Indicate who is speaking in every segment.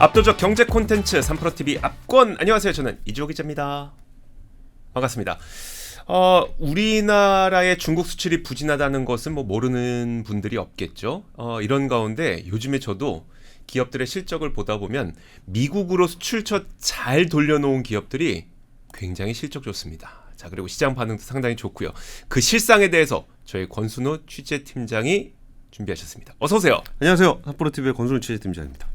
Speaker 1: 압도적 경제 콘텐츠 3프로TV 압권. 안녕하세요. 저는 이주호 기자입니다. 반갑습니다. 우리나라의 중국 수출이 부진하다는 것은 뭐 모르는 분들이 없겠죠. 이런 가운데 요즘에 저도 기업들의 실적을 보다 보면 미국으로 수출처 잘 돌려놓은 기업들이 굉장히 실적 좋습니다. 자, 그리고 시장 반응도 상당히 좋고요. 그 실상에 대해서 저희 권순우 취재팀장이 준비하셨습니다. 어서 오세요.
Speaker 2: 안녕하세요. 3프로TV의 권순우 취재팀장입니다.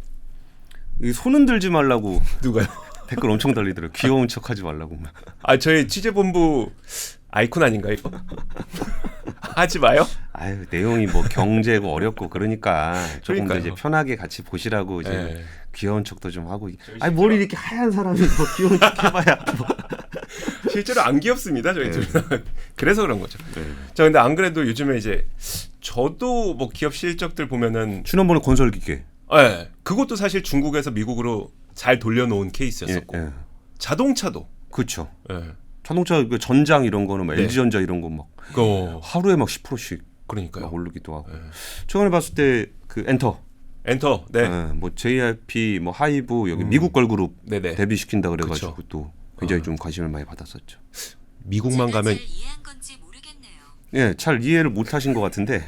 Speaker 2: 이 손은 들지 말라고
Speaker 1: 누가요?
Speaker 2: 댓글 엄청 달리더라고요. 귀여운 척하지 말라고.
Speaker 1: 저희 취재본부 아이콘 아닌가요? 하지 마요.
Speaker 2: 아유, 내용이 뭐 경제고 어렵고 그러니까 조금 더
Speaker 1: 그러니까요.
Speaker 2: 이제 편하게 같이 보시라고 이제
Speaker 1: 네.
Speaker 2: 귀여운 척도 좀 하고. 아니 뭘 이렇게 하얀 사람이 뭐 귀여운 척 해봐야. 뭐.
Speaker 1: 실제로 안 귀엽습니다, 저희 둘은. 그래서 그런 거죠.
Speaker 2: 네.
Speaker 1: 자, 근데 안 그래도 요즘에 이제 저도 뭐 기업 실적들 보면은,
Speaker 2: 지난번에 건설기계.
Speaker 1: 그것도 사실 중국에서 미국으로 잘 돌려놓은 케이스였었고,
Speaker 2: 예.
Speaker 1: 자동차도,
Speaker 2: 그렇죠.
Speaker 1: 예.
Speaker 2: 자동차 그 전장 이런 거는 막
Speaker 1: 네.
Speaker 2: LG전자 이런 거 막
Speaker 1: 그거
Speaker 2: 하루에 막 10%씩
Speaker 1: 그러니까요.
Speaker 2: 막 오르기도 하고.
Speaker 1: 네.
Speaker 2: 최근에 봤을 때 그 엔터,
Speaker 1: 엔터, 네,
Speaker 2: 뭐 JRP, 뭐 하이브 여기 미국 걸그룹
Speaker 1: 네네.
Speaker 2: 데뷔시킨다 그래가지고
Speaker 1: 그쵸.
Speaker 2: 또 굉장히 좀 관심을 많이 받았었죠.
Speaker 1: 미국만 가면
Speaker 3: 잘 이해한 건지 모르겠네요.
Speaker 2: 예, 잘 이해를 못하신 것 같은데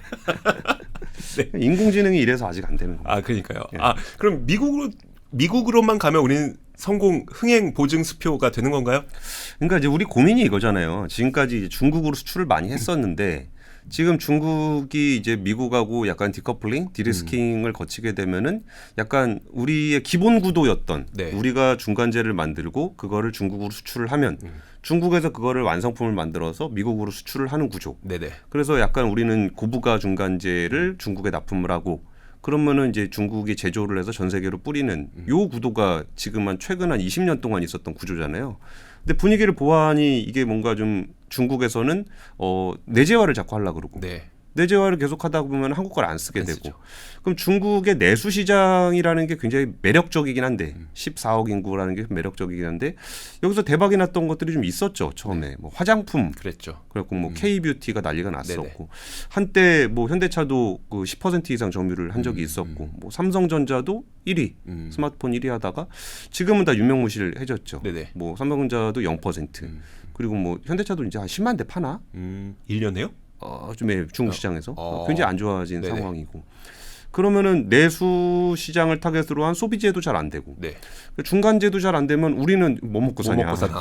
Speaker 1: 네.
Speaker 2: 인공지능이 이래서 아직 안 되는 겁니다.
Speaker 1: 그러니까요.
Speaker 2: 예.
Speaker 1: 그럼 미국으로만 가면 우리는 성공 흥행 보증 수표가 되는 건가요?
Speaker 2: 그러니까 이제 우리 고민이 이거잖아요. 지금까지 이제 중국으로 수출을 많이 했었는데 지금 중국이 이제 미국하고 약간 디커플링, 디리스킹을 거치게 되면은 약간 우리의 기본 구도였던
Speaker 1: 네.
Speaker 2: 우리가 중간재를 만들고 그거를 중국으로 수출을 하면 중국에서 그거를 완성품을 만들어서 미국으로 수출을 하는 구조.
Speaker 1: 네네.
Speaker 2: 그래서 약간 우리는 고부가 중간재를 중국에 납품을 하고 그러면은 이제 중국이 제조를 해서 전 세계로 뿌리는 요 구도가 지금 최근 한 20년 동안 있었던 구조잖아요. 근데 분위기를 보아하니 이게 뭔가 좀 중국에서는 내재화를 자꾸 하려고 그러고
Speaker 1: 네.
Speaker 2: 내재화를 계속 하다 보면 한국 걸 안 쓰게
Speaker 1: 안
Speaker 2: 되고
Speaker 1: 쓰죠.
Speaker 2: 그럼 중국의 내수 시장이라는 게 굉장히 매력적이긴 한데 14억 인구라는 게 매력적이긴 한데 여기서 대박이 났던 것들이 좀 있었죠. 처음에 뭐 화장품
Speaker 1: 그랬죠.
Speaker 2: 그래갖고 뭐 K-뷰티가 난리가 났었고
Speaker 1: 네네.
Speaker 2: 한때 뭐 현대차도 그 10% 이상 점유를 한 적이 있었고 뭐 삼성전자도 1위 스마트폰 1위 하다가 지금은 다 유명무실해졌죠.
Speaker 1: 네네.
Speaker 2: 뭐 삼성전자도 0% 그리고 뭐 현대차도 이제 한 10만 대 파나?
Speaker 1: 1년에요?
Speaker 2: 좀 중국 시장에서
Speaker 1: 어.
Speaker 2: 굉장히 안 좋아진
Speaker 1: 네네.
Speaker 2: 상황이고 그러면은 내수 시장을 타겟으로 한 소비재도 잘 안 되고
Speaker 1: 네.
Speaker 2: 중간재도 잘 안 되면 우리는 뭐 먹고
Speaker 1: 뭐
Speaker 2: 사냐?
Speaker 1: 먹고 사나?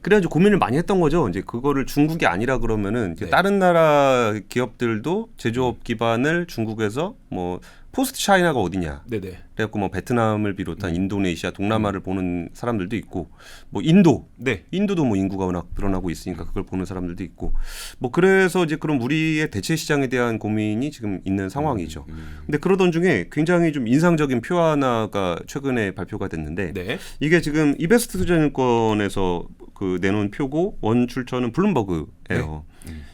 Speaker 2: 그래가지고 고민을 많이 했던 거죠. 이제 그거를 중국이 아니라 그러면은 이제
Speaker 1: 네.
Speaker 2: 다른 나라 기업들도 제조업 기반을 중국에서 뭐 포스트 차이나가 어디냐.
Speaker 1: 네네.
Speaker 2: 그래갖고 뭐 베트남을 비롯한 인도네시아, 동남아를 보는 사람들도 있고 뭐 인도도 뭐 인구가 워낙 늘어나고 있으니까 그걸 보는 사람들도 있고 뭐 그래서 이제 그럼 우리의 대체 시장에 대한 고민이 지금 있는 상황이죠. 근데 그러던 중에 굉장히 좀 인상적인 표 하나가 최근에 발표가 됐는데
Speaker 1: 네.
Speaker 2: 이게 지금 이베스트 투자증권에서 그 내놓은 표고 원 출처는 블룸버그예요.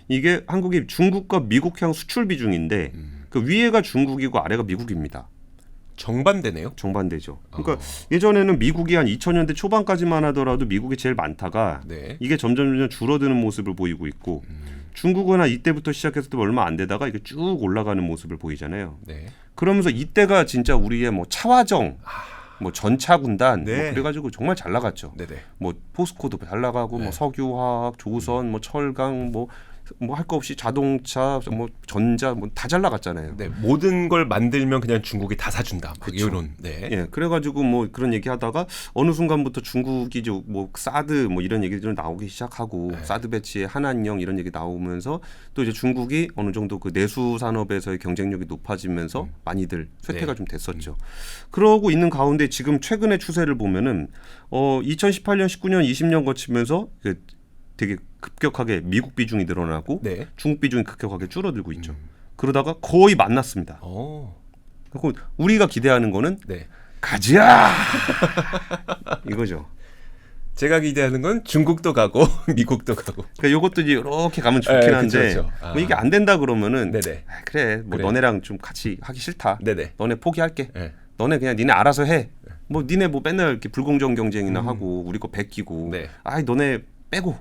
Speaker 2: 이게 한국이 중국과 미국향 수출 비중인데 그 위에가 중국이고 아래가 미국입니다.
Speaker 1: 정반대네요.
Speaker 2: 정반대죠. 그러니까 예전에는 미국이 한 2000년대 초반까지만 하더라도 미국이 제일 많다가
Speaker 1: 네.
Speaker 2: 이게 점점 줄어드는 모습을 보이고 있고 중국은 한 이때부터 시작해서 또 얼마 안 되다가 이게 쭉 올라가는 모습을 보이잖아요.
Speaker 1: 네.
Speaker 2: 그러면서 이때가 진짜 우리의 뭐 차화정, 뭐 전차군단
Speaker 1: 네.
Speaker 2: 뭐 그래가지고 정말 잘 나갔죠.
Speaker 1: 네네.
Speaker 2: 뭐 포스코도 잘 나가고
Speaker 1: 네.
Speaker 2: 뭐 석유화학, 조선, 뭐 철강, 뭐 할 거 없이 자동차, 뭐 전자, 뭐 다 잘 나갔잖아요.
Speaker 1: 네. 모든 걸 만들면 그냥 중국이 다 사준다. 막
Speaker 2: 그쵸.
Speaker 1: 이런. 네.
Speaker 2: 예, 그래가지고 뭐 그런 얘기하다가 어느 순간부터 중국이 뭐 사드 뭐 이런 얘기들이 나오기 시작하고
Speaker 1: 네.
Speaker 2: 사드 배치의 한한령 이런 얘기 나오면서 또 이제 중국이 어느 정도 그 내수 산업에서의 경쟁력이 높아지면서 많이들 쇠퇴가
Speaker 1: 네.
Speaker 2: 좀 됐었죠. 그러고 있는 가운데 지금 최근의 추세를 보면은 2018년, 19년, 20년 거치면서 되게 급격하게 미국 비중이 늘어나고
Speaker 1: 네.
Speaker 2: 중국 비중이 급격하게 줄어들고 있죠. 그러다가 거의 만났습니다. 그리고 우리가 기대하는 거는
Speaker 1: 네.
Speaker 2: 가자 이거죠.
Speaker 1: 제가 기대하는 건 중국도 가고 미국도 가고.
Speaker 2: 그러니까 이것도 이제 이렇게 가면 좋긴
Speaker 1: 네,
Speaker 2: 한데
Speaker 1: 그쵸.
Speaker 2: 뭐 이게 안 된다 그러면은
Speaker 1: 네네.
Speaker 2: 그래 뭐
Speaker 1: 그래.
Speaker 2: 너네랑 좀 같이 하기 싫다.
Speaker 1: 네네.
Speaker 2: 너네 포기할게.
Speaker 1: 네.
Speaker 2: 너네 그냥 니네 알아서 해. 뭐 니네 뭐 맨날 이렇게 불공정 경쟁이나 하고 우리 거 베끼고.
Speaker 1: 네.
Speaker 2: 아이 너네 빼고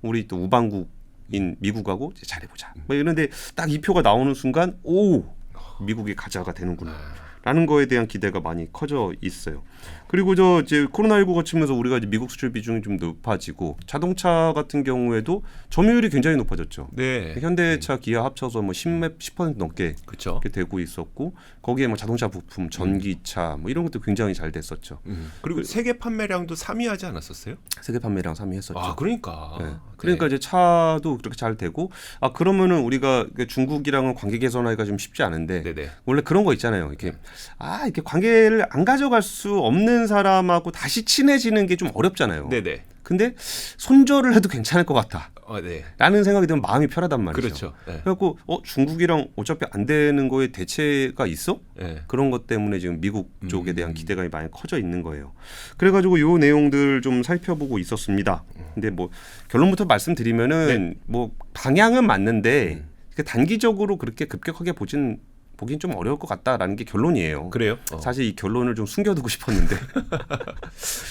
Speaker 2: 우리 또 우방국인 미국하고 이제 잘해보자. 뭐 이런데 딱 이 표가 나오는 순간 오 미국이 가자가 되는구나. 라는 거에 대한 기대가 많이 커져 있어요. 그리고 저 이제 코로나19 거치면서 우리가 이제 미국 수출 비중이 좀 높아지고 자동차 같은 경우에도 점유율이 굉장히 높아졌죠.
Speaker 1: 네.
Speaker 2: 현대차, 기아 합쳐서 뭐 10% 넘게
Speaker 1: 그렇죠.
Speaker 2: 되고 있었고 거기에 뭐 자동차 부품, 전기차 뭐 이런 것도 굉장히 잘 됐었죠.
Speaker 1: 그리고 세계 판매량도 3위 하지 않았었어요?
Speaker 2: 세계 판매량 3위 했었죠.
Speaker 1: 아, 그러니까.
Speaker 2: 네. 그러니까 이제 차도 그렇게 잘 되고 그러면은 우리가 중국이랑은 관계 개선하기가 좀 쉽지 않은데
Speaker 1: 네네.
Speaker 2: 원래 그런 거 있잖아요. 이렇게 이렇게 관계를 안 가져갈 수 없는 사람하고 다시 친해지는 게 좀 어렵잖아요.
Speaker 1: 네네.
Speaker 2: 근데 손절을 해도 괜찮을 것 같다.
Speaker 1: 네.
Speaker 2: 라는 생각이 들면 마음이 편하단 말이죠.
Speaker 1: 그렇죠. 네.
Speaker 2: 그래갖고 중국이랑 어차피 안 되는 거에 대체가 있어?
Speaker 1: 네.
Speaker 2: 그런 것 때문에 지금 미국 쪽에 대한 기대감이 많이 커져 있는 거예요. 그래가지고 요 내용들 좀 살펴보고 있었습니다. 근데 뭐 결론부터 말씀드리면은 뭐 방향은 맞는데 단기적으로 그렇게 급격하게 보긴 좀 어려울 것 같다라는 게 결론이에요.
Speaker 1: 그래요?
Speaker 2: 사실 이 결론을 좀 숨겨두고 싶었는데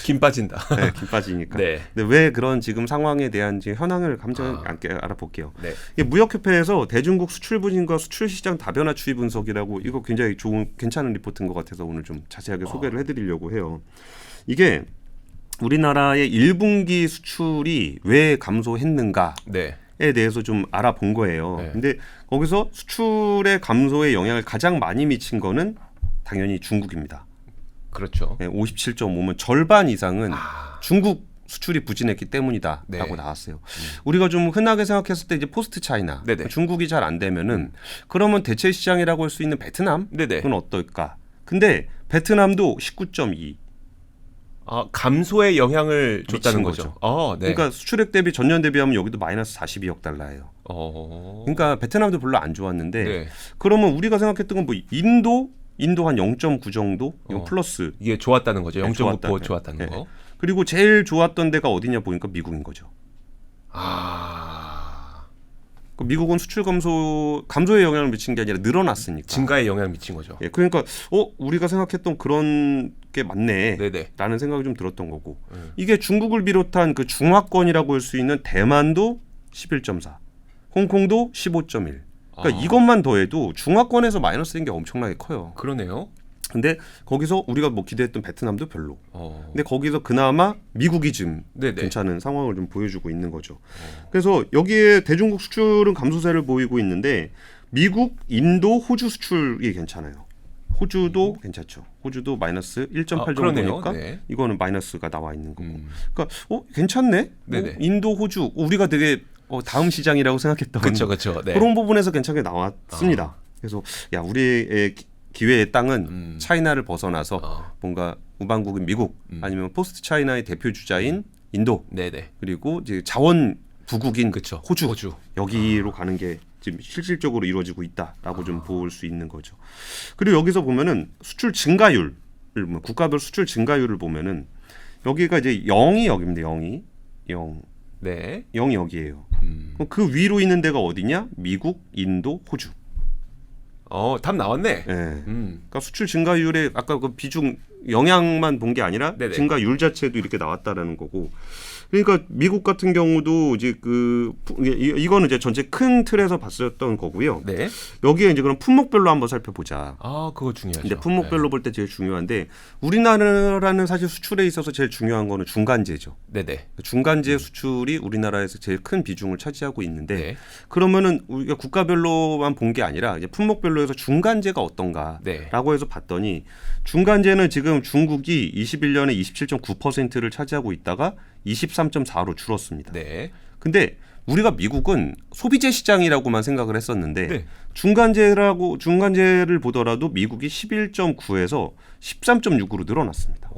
Speaker 1: 김 빠진다.
Speaker 2: 네, 김 빠지니까.
Speaker 1: 네.
Speaker 2: 근데 왜 그런 지금 상황에 대한 지금 현황을 함께 알아볼게요.
Speaker 1: 네.
Speaker 2: 이게 무역협회에서 대중국 수출 부진과 수출 시장 다변화 추이 분석이라고 이거 굉장히 괜찮은 리포트인 것 같아서 오늘 좀 자세하게 소개를 해드리려고 해요. 이게 우리나라의 1분기 수출이 왜 감소했는가?
Speaker 1: 네.
Speaker 2: 에 대해서 좀 알아본 거예요.
Speaker 1: 네.
Speaker 2: 근데 거기서 수출의 감소에 영향을 가장 많이 미친 거는 당연히 중국입니다.
Speaker 1: 그렇죠.
Speaker 2: 네, 57.5면 절반 이상은 중국 수출이 부진했기 때문이다라고
Speaker 1: 네.
Speaker 2: 나왔어요. 우리가 좀 흔하게 생각했을 때 이제 포스트 차이나
Speaker 1: 네네.
Speaker 2: 중국이 잘 안 되면은 그러면 대체 시장이라고 할 수 있는 베트남
Speaker 1: 네네.
Speaker 2: 그건 어떨까? 근데 베트남도 19.2.
Speaker 1: 감소에 영향을 줬다는
Speaker 2: 미친
Speaker 1: 거죠. 네.
Speaker 2: 그러니까 수출액 대비 전년 대비하면 여기도 마이너스 42억 달러예요. 그러니까 베트남도 별로 안 좋았는데
Speaker 1: 네.
Speaker 2: 그러면 우리가 생각했던 건 뭐 인도 한 0.9 정도 이거 플러스
Speaker 1: 이게 좋았다는 거죠.
Speaker 2: 네,
Speaker 1: 0.9% 좋았다는
Speaker 2: 네.
Speaker 1: 거.
Speaker 2: 그리고 제일 좋았던 데가 어디냐 보니까 미국인 거죠. 미국은 수출 감소에 영향을 미친 게 아니라 늘어났으니까.
Speaker 1: 증가에 영향을 미친 거죠.
Speaker 2: 예, 그러니까 우리가 생각했던 그런 게 맞네.
Speaker 1: 네네.
Speaker 2: 라는 생각이 좀 들었던 거고. 이게 중국을 비롯한 그 중화권이라고 할 수 있는 대만도 11.4, 홍콩도 15.1. 그러니까 이것만 더해도 중화권에서 마이너스인 게 엄청나게 커요.
Speaker 1: 그러네요.
Speaker 2: 근데 거기서 우리가 뭐 기대했던 베트남도 별로.
Speaker 1: 어.
Speaker 2: 근데 거기서 그나마 미국이 좀
Speaker 1: 네네.
Speaker 2: 괜찮은 상황을 좀 보여주고 있는 거죠. 그래서 여기에 대중국 수출은 감소세를 보이고 있는데 미국, 인도, 호주 수출이 괜찮아요. 호주도 괜찮죠. 호주도 마이너스 1.8 정도니까
Speaker 1: 네.
Speaker 2: 이거는 마이너스가 나와 있는 거고. 그러니까 괜찮네.
Speaker 1: 네네.
Speaker 2: 인도, 호주 우리가 되게 다음 시장이라고 생각했던
Speaker 1: 그렇죠. 네.
Speaker 2: 그런 부분에서 괜찮게 나왔습니다. 그래서 야 우리의 기회의 땅은 차이나를 벗어나서 뭔가 우방국인 미국 아니면 포스트 차이나의 대표 주자인 인도
Speaker 1: 네네.
Speaker 2: 그리고 이제 자원 부국인
Speaker 1: 그쵸.
Speaker 2: 호주. 여기로 가는 게 지금 실질적으로 이루어지고 있다라고 좀 볼 수 있는 거죠. 그리고 여기서 보면은 수출 증가율 국가별 수출 증가율을 보면은 여기가 이제 0이 여기입니다. 0.
Speaker 1: 네.
Speaker 2: 0이 여기예요. 그럼 그 위로 있는 데가 어디냐? 미국, 인도, 호주.
Speaker 1: 답 나왔네.
Speaker 2: 네. 그러니까 수출 증가율의 아까 그 비중 영향만 본 게 아니라
Speaker 1: 네네.
Speaker 2: 증가율 자체도 이렇게 나왔다라는 거고. 그러니까 미국 같은 경우도 이제 이거는 이제 전체 큰 틀에서 봤었던 거고요.
Speaker 1: 네.
Speaker 2: 여기에 이제 그럼 품목별로 한번 살펴보자.
Speaker 1: 그거 중요하죠.
Speaker 2: 근데 품목별로 볼 때 제일 중요한데 우리나라는 사실 수출에 있어서 제일 중요한 거는 중간재죠.
Speaker 1: 네네.
Speaker 2: 중간재 수출이 우리나라에서 제일 큰 비중을 차지하고 있는데
Speaker 1: 네.
Speaker 2: 그러면은 우리가 국가별로만 본 게 아니라 이제 품목별로 해서 중간재가 어떤가라고
Speaker 1: 네.
Speaker 2: 해서 봤더니 중간재는 지금 중국이 21년에 27.9%를 차지하고 있다가 23.4로 줄었습니다.
Speaker 1: 네.
Speaker 2: 근데 우리가 미국은 소비재 시장이라고만 생각을 했었는데
Speaker 1: 네.
Speaker 2: 중간재를 보더라도 미국이 11.9에서 13.6으로 늘어났습니다.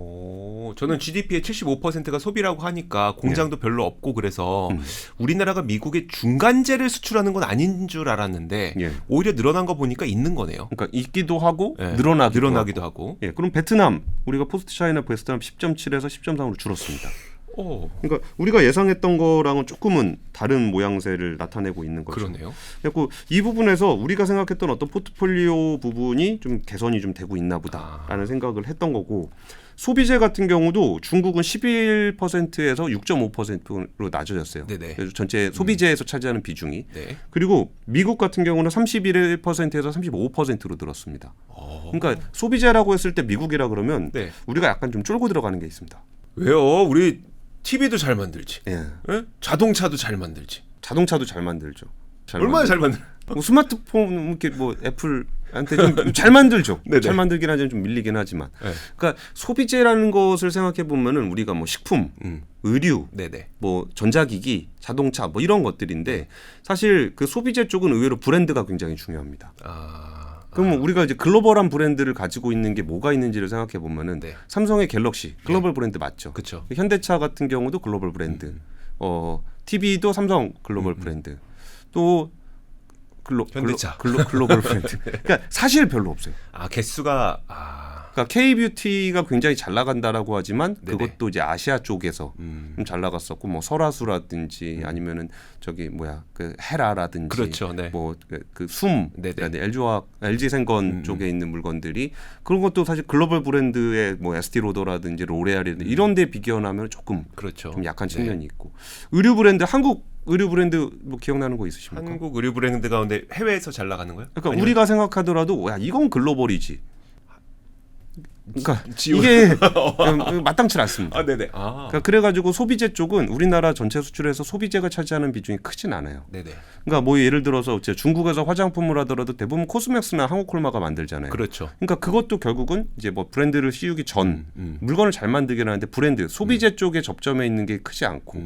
Speaker 1: 저는 GDP의 75%가 소비라고 하니까 공장도 별로 없고 그래서 우리나라가 미국에 중간재를 수출하는 건 아닌 줄 알았는데 오히려 늘어난 거 보니까 있는 거네요.
Speaker 2: 그러니까 있기도 하고
Speaker 1: 네.
Speaker 2: 늘어나기도
Speaker 1: 하고.
Speaker 2: 그럼 베트남 우리가 포스트 차이나 베트남 10.7에서 10.3으로 줄었습니다. 그러니까 우리가 예상했던 거랑은 조금은 다른 모양새를 나타내고 있는 거죠.
Speaker 1: 그러네요.
Speaker 2: 그래서 이 부분에서 우리가 생각했던 어떤 포트폴리오 부분이 좀 개선이 좀 되고 있나 보다라는 생각을 했던 거고, 소비재 같은 경우도 중국은 11%에서 6.5%로 낮아졌어요.
Speaker 1: 네네.
Speaker 2: 그래서 전체 소비재에서 차지하는 비중이.
Speaker 1: 네.
Speaker 2: 그리고 미국 같은 경우는 31%에서 35%로 늘었습니다. 그러니까 소비재라고 했을 때 미국이라 그러면
Speaker 1: 네.
Speaker 2: 우리가 약간 좀 쫄고 들어가는 게 있습니다.
Speaker 1: 왜요? 우리 TV도 잘 만들지.
Speaker 2: 예.
Speaker 1: 예? 자동차도 잘 만들지.
Speaker 2: 자동차도 잘 만들죠.
Speaker 1: 얼마나 잘 만들?
Speaker 2: 뭐 스마트폰 이렇게 뭐 애플한테 좀 잘 만들죠.
Speaker 1: 네네.
Speaker 2: 잘 만들긴 하지만 좀 밀리긴 하지만.
Speaker 1: 네.
Speaker 2: 그러니까 소비재라는 것을 생각해 보면은 우리가 뭐 식품, 의류,
Speaker 1: 네네.
Speaker 2: 뭐 전자기기, 자동차 뭐 이런 것들인데 사실 그 소비재 쪽은 의외로 브랜드가 굉장히 중요합니다. 그럼 우리가 이제 글로벌한 브랜드를 가지고 있는 게 뭐가 있는지를 생각해 보면은
Speaker 1: 네.
Speaker 2: 삼성의 갤럭시 글로벌 브랜드 맞죠?
Speaker 1: 그렇죠.
Speaker 2: 현대차 같은 경우도 글로벌 브랜드, TV도 삼성 글로벌 브랜드, 또
Speaker 1: 현대차.
Speaker 2: 글로벌 브랜드. 그러니까 사실 별로 없어요.
Speaker 1: 개수가
Speaker 2: 그러니까 K-뷰티가 굉장히 잘 나간다라고 하지만
Speaker 1: 네네.
Speaker 2: 그것도 이제 아시아 쪽에서 좀 잘 나갔었고, 뭐 설화수라든지 아니면은 저기 뭐야 그 헤라라든지,
Speaker 1: 그렇죠. 네.
Speaker 2: 뭐그숨
Speaker 1: 네네.
Speaker 2: LG생건 쪽에 있는 물건들이 그런 것도 사실 글로벌 브랜드의 뭐 에스티로더라든지 로레알이라든지 이런 데 비교하면 조금
Speaker 1: 그렇죠.
Speaker 2: 좀 약한 측면이 있고, 의류 브랜드 한국 의류 브랜드 뭐 기억나는 거 있으십니까?
Speaker 1: 한국 의류 브랜드 가운데 해외에서 잘 나가는 거예요?
Speaker 2: 그러니까
Speaker 1: 아니면
Speaker 2: 우리가 생각하더라도 야 이건 글로벌이지. 그러니까
Speaker 1: 지원.
Speaker 2: 이게 마땅치 않습니다.
Speaker 1: 네네.
Speaker 2: 그러니까 그래가지고 소비재 쪽은 우리나라 전체 수출에서 소비재가 차지하는 비중이 크진 않아요.
Speaker 1: 네네.
Speaker 2: 그러니까 뭐 예를 들어서 중국에서 화장품을 하더라도 대부분 코스맥스나 한국콜마가 만들잖아요.
Speaker 1: 그렇죠.
Speaker 2: 그러니까 그것도 결국은 이제 뭐 브랜드를 씌우기 전 물건을 잘 만들긴 하는데 브랜드 소비재 쪽에 접점에 있는 게 크지 않고,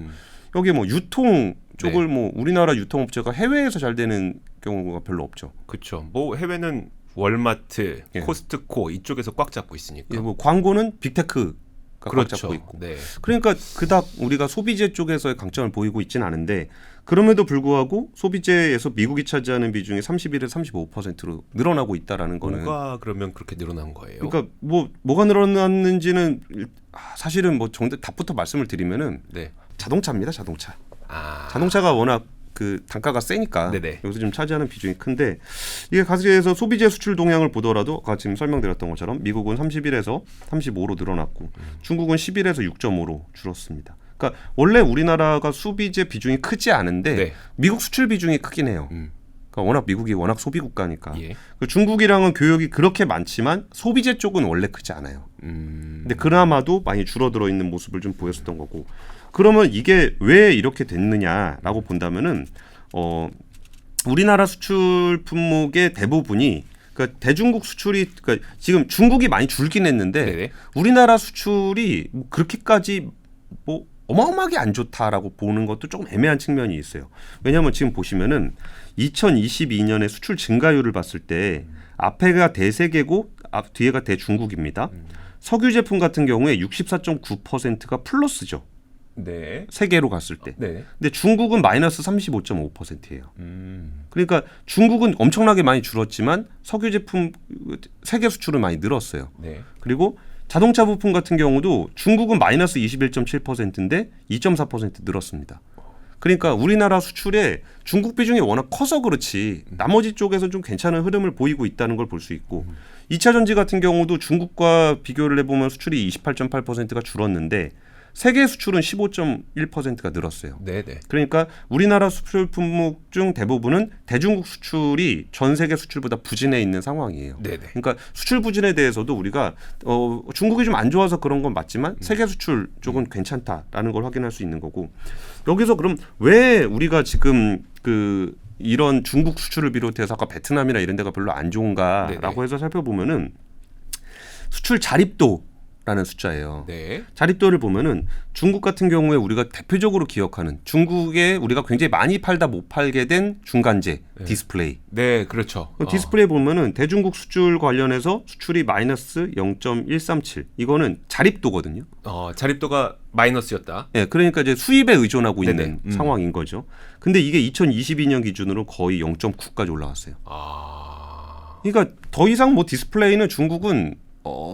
Speaker 2: 여기 뭐 유통 쪽을 뭐 우리나라 유통업체가 해외에서 잘 되는 경우가 별로 없죠.
Speaker 1: 그렇죠. 뭐 해외는 월마트,
Speaker 2: 예.
Speaker 1: 코스트코 이쪽에서 꽉 잡고 있으니까.
Speaker 2: 예, 뭐 광고는 빅테크가 꽉
Speaker 1: 그렇죠.
Speaker 2: 잡고 있고.
Speaker 1: 네.
Speaker 2: 그러니까 그닥 우리가 소비재 쪽에서의 강점을 보이고 있지는 않은데, 그럼에도 불구하고 소비재에서 미국이 차지하는 비중이 31에서 35%로 늘어나고 있다라는 거는,
Speaker 1: 뭐가 그러면 그렇게 늘어난 거예요?
Speaker 2: 그러니까 뭐가 늘어났는지는 사실은 뭐 정답 답부터 말씀을 드리면은
Speaker 1: 네.
Speaker 2: 자동차입니다. 자동차가 워낙 그 단가가 세니까
Speaker 1: 네네.
Speaker 2: 여기서 좀 차지하는 비중이 큰데, 이게 가지에서 소비재 수출 동향을 보더라도 아까 지금 설명드렸던 것처럼 미국은 31에서 35로 늘어났고 중국은 11에서 6.5로 줄었습니다. 그러니까 원래 우리나라가 소비재 비중이 크지 않은데
Speaker 1: 네.
Speaker 2: 미국 수출 비중이 크긴 해요. 그러니까 미국이 워낙 소비 국가니까.
Speaker 1: 예.
Speaker 2: 그 중국이랑은 교역이 그렇게 많지만 소비재 쪽은 원래 크지 않아요. 근데 그나마도 많이 줄어들어 있는 모습을 좀 보였었던 거고. 그러면 이게 왜 이렇게 됐느냐라고 본다면은 우리나라 수출 품목의 대부분이, 그러니까 대중국 수출이, 그러니까 지금 중국이 많이 줄긴 했는데
Speaker 1: 네네.
Speaker 2: 우리나라 수출이 뭐 그렇게까지 뭐 어마어마하게 안 좋다라고 보는 것도 조금 애매한 측면이 있어요. 왜냐하면 지금 보시면은 2022년에 수출 증가율을 봤을 때 앞에가 대세계고 뒤에가 대중국입니다. 석유 제품 같은 경우에 64.9%가 플러스죠.
Speaker 1: 네.
Speaker 2: 세계로 갔을 때.
Speaker 1: 네.
Speaker 2: 근데 중국은 마이너스 35.5%예요. 그러니까 중국은 엄청나게 많이 줄었지만 석유 제품 세계 수출은 많이 늘었어요.
Speaker 1: 네.
Speaker 2: 그리고 자동차 부품 같은 경우도 중국은 마이너스 21.7%인데 2.4% 늘었습니다. 그러니까 우리나라 수출에 중국 비중이 워낙 커서 그렇지 나머지 쪽에서 좀 괜찮은 흐름을 보이고 있다는 걸 볼 수 있고, 2차 전지 같은 경우도 중국과 비교를 해보면 수출이 28.8%가 줄었는데 세계 수출은 15.1%가 늘었어요.
Speaker 1: 네네.
Speaker 2: 그러니까 우리나라 수출 품목 중 대부분은 대중국 수출이 전 세계 수출보다 부진해 있는 상황이에요.
Speaker 1: 네네.
Speaker 2: 그러니까 수출 부진에 대해서도 우리가 중국이 좀 안 좋아서 그런 건 맞지만 세계 수출 쪽은 괜찮다라는 걸 확인할 수 있는 거고, 여기서 그럼 왜 우리가 지금 이런 중국 수출을 비롯해서 아까 베트남이나 이런 데가 별로 안 좋은가라고
Speaker 1: 네네.
Speaker 2: 해서 살펴보면은 수출 자립도 라는 숫자예요.
Speaker 1: 네.
Speaker 2: 자립도를 보면은 중국 같은 경우에 우리가 대표적으로 기억하는, 중국에 우리가 굉장히 많이 팔다 못 팔게 된 중간재 디스플레이.
Speaker 1: 네, 그렇죠.
Speaker 2: 디스플레이 보면은 대중국 수출 관련해서 수출이 마이너스 0.137. 이거는 자립도거든요.
Speaker 1: 자립도가 마이너스였다.
Speaker 2: 예, 그러니까 이제 수입에 의존하고
Speaker 1: 네네.
Speaker 2: 있는 상황인 거죠. 근데 이게 2022년 기준으로 거의 0.9까지 올라갔어요. 그러니까 더 이상 뭐 디스플레이는 중국은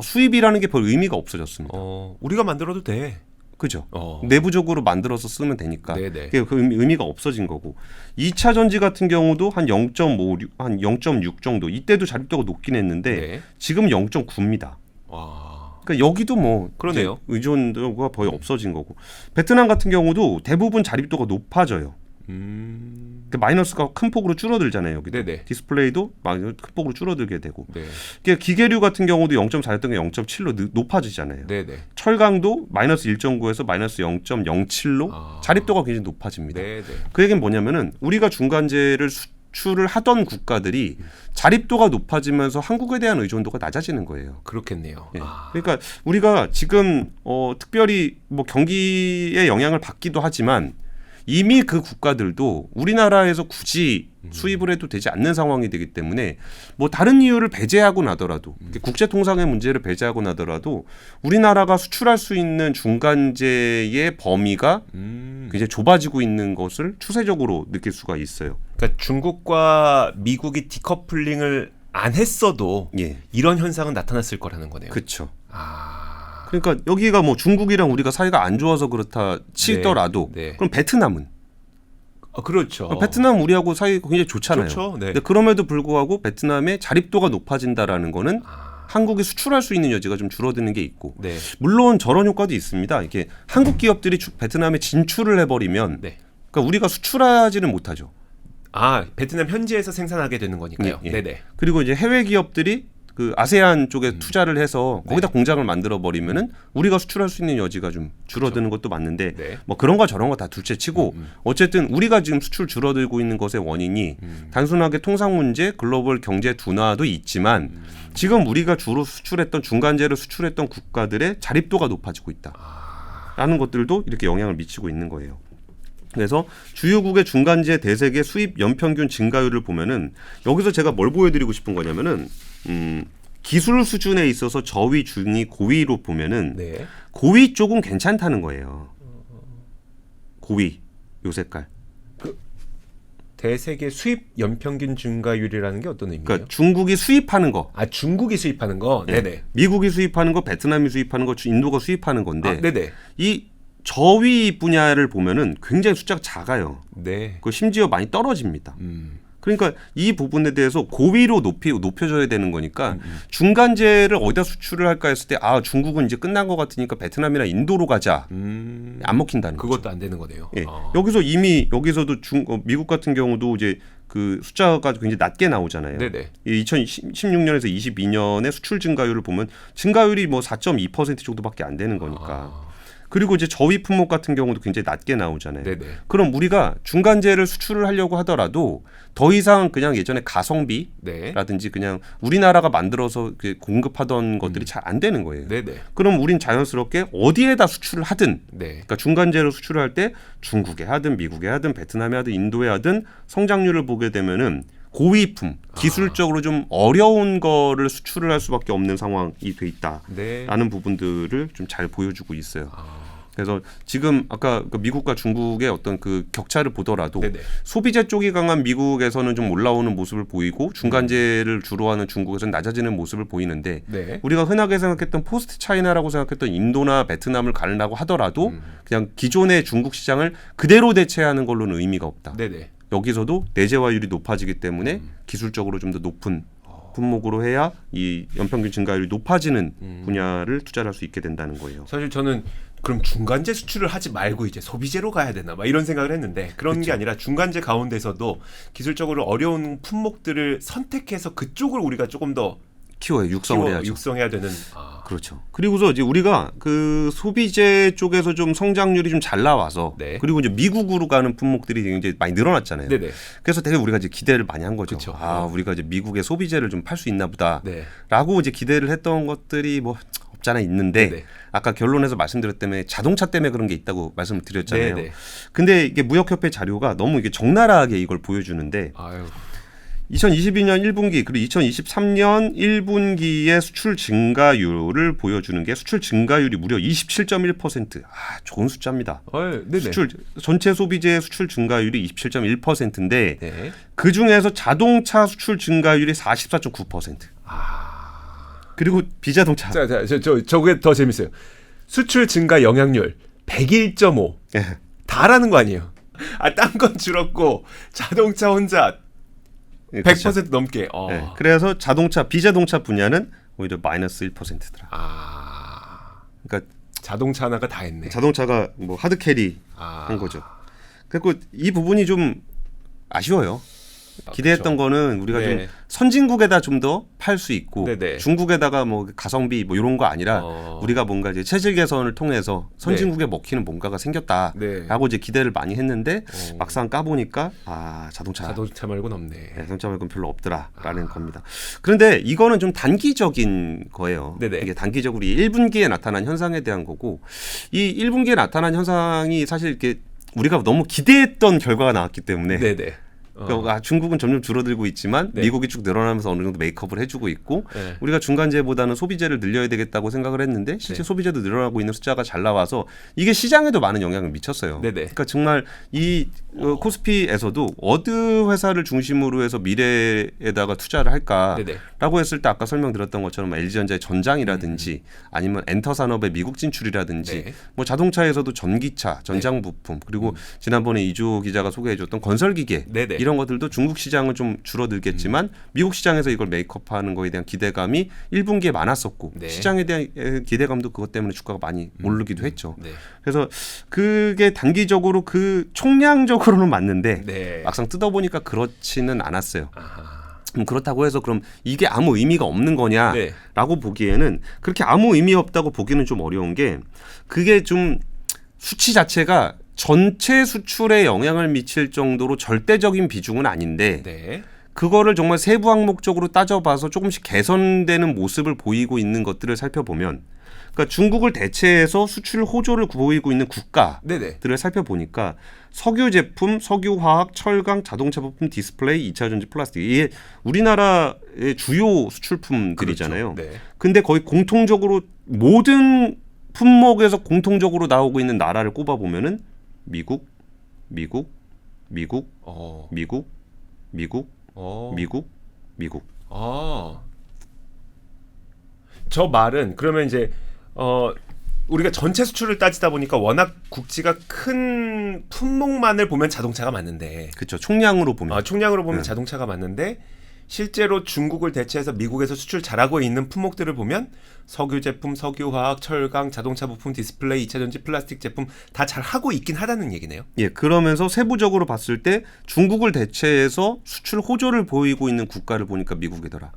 Speaker 2: 수입이라는 게 별 의미가 없어졌습니다.
Speaker 1: 우리가 만들어도 돼.
Speaker 2: 그죠? 내부적으로 만들어서 쓰면 되니까
Speaker 1: 네네.
Speaker 2: 그 의미가 없어진 거고 2차 전지 같은 경우도 한 0.56, 한 0.6 정도 이때도 자립도가 높긴 했는데
Speaker 1: 네.
Speaker 2: 지금 0.9입니다.
Speaker 1: 와.
Speaker 2: 그러니까 여기도 뭐
Speaker 1: 그러네요.
Speaker 2: 의존도가 거의 없어진 거고 베트남 같은 경우도 대부분 자립도가 높아져요. 그러니까 마이너스가 큰 폭으로 줄어들잖아요. 여기도.
Speaker 1: 네네.
Speaker 2: 디스플레이도 큰 폭으로 줄어들게 되고
Speaker 1: 네.
Speaker 2: 그러니까 기계류 같은 경우도 0.4였던 게 0.7로 높아지잖아요.
Speaker 1: 네네.
Speaker 2: 철강도 마이너스 1.9에서 마이너스 0.07로 자립도가 굉장히 높아집니다.
Speaker 1: 네네.
Speaker 2: 그 얘기는 뭐냐면은 우리가 중간재를 수출을 하던 국가들이 자립도가 높아지면서 한국에 대한 의존도가 낮아지는 거예요.
Speaker 1: 그렇겠네요.
Speaker 2: 예. 그러니까 우리가 지금 특별히 뭐 경기에 영향을 받기도 하지만 이미 그 국가들도 우리나라에서 굳이 수입을 해도 되지 않는 상황이 되기 때문에 뭐 다른 이유를 배제하고 나더라도 국제 통상의 문제를 배제하고 나더라도 우리나라가 수출할 수 있는 중간재의 범위가 굉장히 좁아지고 있는 것을 추세적으로 느낄 수가 있어요.
Speaker 1: 그러니까 중국과 미국이 디커플링을 안 했어도
Speaker 2: 예.
Speaker 1: 이런 현상은 나타났을 거라는 거네요.
Speaker 2: 그렇죠. 그러니까 여기가 뭐 중국이랑 우리가 사이가 안 좋아서 그렇다 치더라도
Speaker 1: 네.
Speaker 2: 그럼 베트남은
Speaker 1: 그렇죠.
Speaker 2: 베트남 우리하고 사이가 굉장히 좋잖아요.
Speaker 1: 좋죠. 네.
Speaker 2: 근데 그럼에도 불구하고 베트남의 자립도가 높아진다라는 거는 한국이 수출할 수 있는 여지가 좀 줄어드는 게 있고
Speaker 1: 네.
Speaker 2: 물론 저런 효과도 있습니다. 이게 한국 기업들이 베트남에 진출을 해버리면
Speaker 1: 네.
Speaker 2: 그러니까 우리가 수출하지는 못하죠.
Speaker 1: 베트남 현지에서 생산하게 되는 거니까요.
Speaker 2: 예.
Speaker 1: 네네.
Speaker 2: 그리고 이제 해외 기업들이 그 아세안 쪽에 투자를 해서 거기다 공장을 만들어 버리면은 우리가 수출할 수 있는 여지가 좀 줄어드는 것도 맞는데
Speaker 1: 네.
Speaker 2: 뭐 그런 거 저런 거 다 둘째치고 어쨌든 우리가 지금 수출 줄어들고 있는 것의 원인이 단순하게 통상 문제, 글로벌 경제 둔화도 있지만 지금 우리가 주로 수출했던 중간재를 수출했던 국가들의 자립도가 높아지고 있다라는 것들도 이렇게 영향을 미치고 있는 거예요. 그래서 주요국의 중간재 대세계 수입 연평균 증가율을 보면은 여기서 제가 뭘 보여드리고 싶은 거냐면은 기술 수준에 있어서 저위, 중위, 고위로 보면은
Speaker 1: 네.
Speaker 2: 고위 쪽은 괜찮다는 거예요. 고위 요 색깔.
Speaker 1: 대세계 수입 연평균 증가율이라는 게 어떤 의미예요?
Speaker 2: 그러니까 중국이 수입하는 거.
Speaker 1: 중국이 수입하는 거.
Speaker 2: 네.
Speaker 1: 네네.
Speaker 2: 미국이 수입하는 거, 베트남이 수입하는 거, 인도가 수입하는 건데.
Speaker 1: 네네.
Speaker 2: 이 저위 분야를 보면은 굉장히 숫자가 작아요.
Speaker 1: 네.
Speaker 2: 그 심지어 많이 떨어집니다. 그러니까 이 부분에 대해서 고위로 높여줘야 되는 거니까 중간재를 어디다 수출을 할까 했을 때 중국은 이제 끝난 것 같으니까 베트남이나 인도로 가자. 안 먹힌다는 거죠.
Speaker 1: 그것도 안 되는 거네요.
Speaker 2: 예. 여기서 이미 여기서도 미국 같은 경우도 이제 그 숫자가 굉장히 낮게 나오잖아요.
Speaker 1: 네네.
Speaker 2: 2016년에서 22년의 수출 증가율을 보면 증가율이 뭐 4.2% 정도밖에 안 되는 거니까. 그리고 이제 저위 품목 같은 경우도 굉장히 낮게 나오잖아요.
Speaker 1: 네네.
Speaker 2: 그럼 우리가 중간재를 수출을 하려고 하더라도 더 이상 그냥 예전에 가성비라든지 그냥 우리나라가 만들어서 공급하던 것들이 잘 안 되는 거예요.
Speaker 1: 네네.
Speaker 2: 그럼 우린 자연스럽게 어디에다 수출을 하든
Speaker 1: 네.
Speaker 2: 그러니까 중간재를 수출을 할 때 중국에 하든 미국에 하든 베트남에 하든 인도에 하든 성장률을 보게 되면은 고위품, 기술적으로 좀 어려운 거를 수출을 할 수밖에 없는 상황이 돼 있다라는 부분들을 좀 잘 보여주고 있어요. 그래서 지금 아까 그 미국과 중국의 어떤 그 격차를 보더라도
Speaker 1: 네네.
Speaker 2: 소비재 쪽이 강한 미국에서는 좀 올라오는 모습을 보이고 중간재를 주로 하는 중국에서는 낮아지는 모습을 보이는데
Speaker 1: 네.
Speaker 2: 우리가 흔하게 생각했던 포스트 차이나라고 생각했던 인도나 베트남을 가려고 하더라도 그냥 기존의 중국 시장을 그대로 대체하는 걸로는 의미가 없다.
Speaker 1: 네네.
Speaker 2: 여기서도 내재화율이 높아지기 때문에 기술적으로 좀 더 높은 품목으로 해야 이 연평균 증가율이 높아지는 분야를 투자를 할 수 있게 된다는 거예요.
Speaker 1: 사실 저는 그럼 중간재 수출을 하지 말고 이제 소비재로 가야 되나 막 이런 생각을 했는데 그런 게 아니라 중간재 가운데서도 기술적으로 어려운 품목들을 선택해서 그쪽을 우리가 조금 더
Speaker 2: 키워요.
Speaker 1: 육성해야 되는.
Speaker 2: 그렇죠. 그리고서 이제 우리가 그 소비재 쪽에서 좀 성장률이 좀 잘 나와서
Speaker 1: 네.
Speaker 2: 그리고 이제 미국으로 가는 품목들이 굉장히 많이 늘어났잖아요.
Speaker 1: 네네.
Speaker 2: 그래서 되게 우리가 이제 기대를 많이 한 거죠.
Speaker 1: 그쵸.
Speaker 2: 우리가 이제 미국의 소비재를 좀 팔 수 있나 보다라고
Speaker 1: 네.
Speaker 2: 이제 기대를 했던 것들이 뭐 없잖아 있는데
Speaker 1: 네네.
Speaker 2: 아까 결론에서 말씀드렸다면 자동차 때문에 그런 게 있다고 말씀을 드렸잖아요.
Speaker 1: 네네.
Speaker 2: 근데 이게 무역협회 자료가 너무 이게 적나라하게 이걸 보여주는데 2022년 1분기 그리고 2023년 1분기의 수출 증가율을 보여주는 게 수출 증가율이 무려 27.1%. 좋은 숫자입니다.
Speaker 1: 네네.
Speaker 2: 수출 전체 소비재 수출 증가율이 27.1%인데
Speaker 1: 네.
Speaker 2: 그 중에서 자동차 수출 증가율이 44.9%. 그리고 비자동차.
Speaker 1: 저게 더 재밌어요. 수출 증가 영향률 101.5
Speaker 2: 예.
Speaker 1: 다라는 거 아니에요. 딴 건 줄었고 자동차 혼자
Speaker 2: 예,
Speaker 1: 100% 넘게.
Speaker 2: 예. 그래서 비자동차 분야는 오히려 마이너스 1%더라. 그러니까
Speaker 1: 자동차 하나가 다 했네.
Speaker 2: 자동차가 뭐 하드 캐리 한 거죠. 그리고 이 부분이 좀 아쉬워요. 기대했던 거는 우리가 좀 선진국에다 좀 더 팔 수 있고 중국에다가 뭐 가성비 뭐 이런 거 아니라 우리가 뭔가 이제 체질 개선을 통해서 선진국에 먹히는 뭔가가 생겼다라고 이제 기대를 많이 했는데 막상 까보니까 자동차
Speaker 1: 말고는 없네.
Speaker 2: 자동차 말고는 별로 없더라라는 겁니다. 그런데 이거는 좀 단기적인 거예요. 이게 단기적으로 1분기에 나타난 현상에 대한 거고 이 1분기에 나타난 현상이 사실 이렇게 우리가 너무 기대했던 결과가 나왔기 때문에 중국은 점점 줄어들고 있지만 미국이 쭉 늘어나면서 어느 정도 메이크업을 해주고 있고 우리가 중간재보다는 소비재를 늘려야 되겠다고 생각을 했는데 실제 소비재도 늘어나고 있는 숫자가 잘 나와서 이게 시장에도 많은 영향을 미쳤어요. 그러니까 정말 이 코스피에서도 어느 회사를 중심으로 해서 미래에다가 투자를 할까라고 했을 때 아까 설명드렸던 것처럼 LG전자의 전장이라든지 아니면 엔터산업의 미국 진출이라든지 뭐 자동차에서도 전기차, 전장 부품 그리고 지난번에 이주호 기자가 소개해줬던 건설기계 이런 것들도 중국 시장은 좀 줄어들겠지만 미국 시장에서 이걸 메이크업하는 거에 대한 기대감이 1분기에 많았었고 시장에 대한 기대감도 그것 때문에 주가가 많이 오르기도 했죠. 그래서 그게 단기적으로 그 총량적으로는 맞는데 막상 뜯어보니까 그렇지는 않았어요. 그렇다고 해서 그럼 이게 아무 의미가 없는 거냐라고 보기에는 그렇게 아무 의미 없다고 보기는 좀 어려운 게 그게 좀 수치 자체가 전체 수출에 영향을 미칠 정도로 절대적인 비중은 아닌데 그거를 정말 세부 항목적으로 따져봐서 조금씩 개선되는 모습을 보이고 있는 것들을 살펴보면 그러니까 중국을 대체해서 수출 호조를 보이고 있는 국가들을 살펴보니까 석유 제품, 석유화학, 철강, 자동차 부품, 디스플레이, 2차 전지, 플라스틱 이게 우리나라의 주요 수출품들이잖아요. 근데 거의 공통적으로 모든 품목에서 공통적으로 나오고 있는 나라를 꼽아보면은 미국.
Speaker 1: 저 말은 그러면 이제 우리가 전체 수출을 따지다 보니까 워낙 국지가 큰 품목만을 보면 자동차가 맞는데,
Speaker 2: 그렇죠. 총량으로 보면
Speaker 1: 자동차가 맞는데 실제로 중국을 대체해서 미국에서 수출 잘하고 있는 품목들을 보면 석유 제품, 석유화학, 철강, 자동차 부품, 디스플레이, 2차 전지, 플라스틱 제품 다 잘하고 있긴 하다는 얘기네요.
Speaker 2: 그러면서 세부적으로 봤을 때 중국을 대체해서 수출 호조를 보이고 있는 국가를 보니까 미국이더라.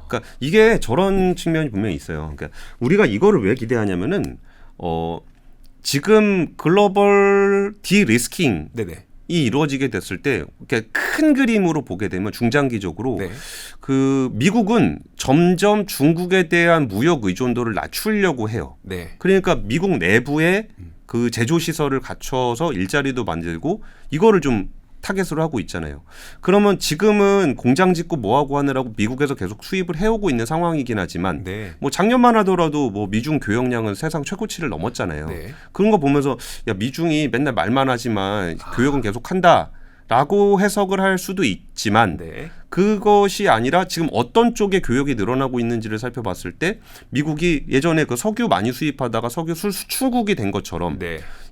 Speaker 2: 그러니까 이게 저런 측면이 분명히 있어요. 그러니까 우리가 이거를 왜 기대하냐면은 지금 글로벌 디리스킹 이 이루어지게 됐을 때 이렇게 큰 그림으로 보게 되면 중장기적으로 그 미국은 점점 중국에 대한 무역 의존도를 낮추려고 해요. 그러니까 미국 내부에 그 제조 시설을 갖춰서 일자리도 만들고 이거를 좀 타겟으로 하고 있잖아요. 그러면 지금은 공장 짓고 뭐하고 하느라고 미국에서 계속 수입을 해오고 있는 상황이긴 하지만 뭐 작년만 하더라도 뭐 미중 교역량은 세상 최고치를 넘었잖아요. 그런 거 보면서 야 미중이 맨날 말만 하지만 교역은 계속 한다라고 해석을 할 수도 있지만 그것이 아니라 지금 어떤 쪽에 교역이 늘어나고 있는지를 살펴봤을 때 미국이 예전에 그 석유 많이 수입하다가 석유 수출국이 된 것처럼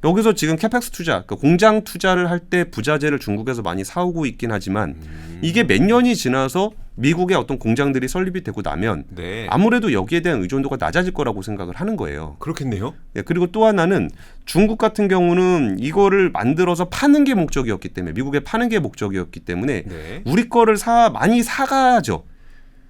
Speaker 2: 여기서 지금 캐펙스 투자, 그러니까 공장 투자를 할 때 부자재를 중국에서 많이 사오고 있긴 하지만 이게 몇 년이 지나서 미국의 어떤 공장들이 설립이 되고 나면 아무래도 여기에 대한 의존도가 낮아질 거라고 생각을 하는 거예요.
Speaker 1: 그렇겠네요.
Speaker 2: 그리고 또 하나는 중국 같은 경우는 이거를 만들어서 파는 게 목적이었기 때문에 미국에 파는 게 목적이었기 때문에 우리 거를 많이 사가죠.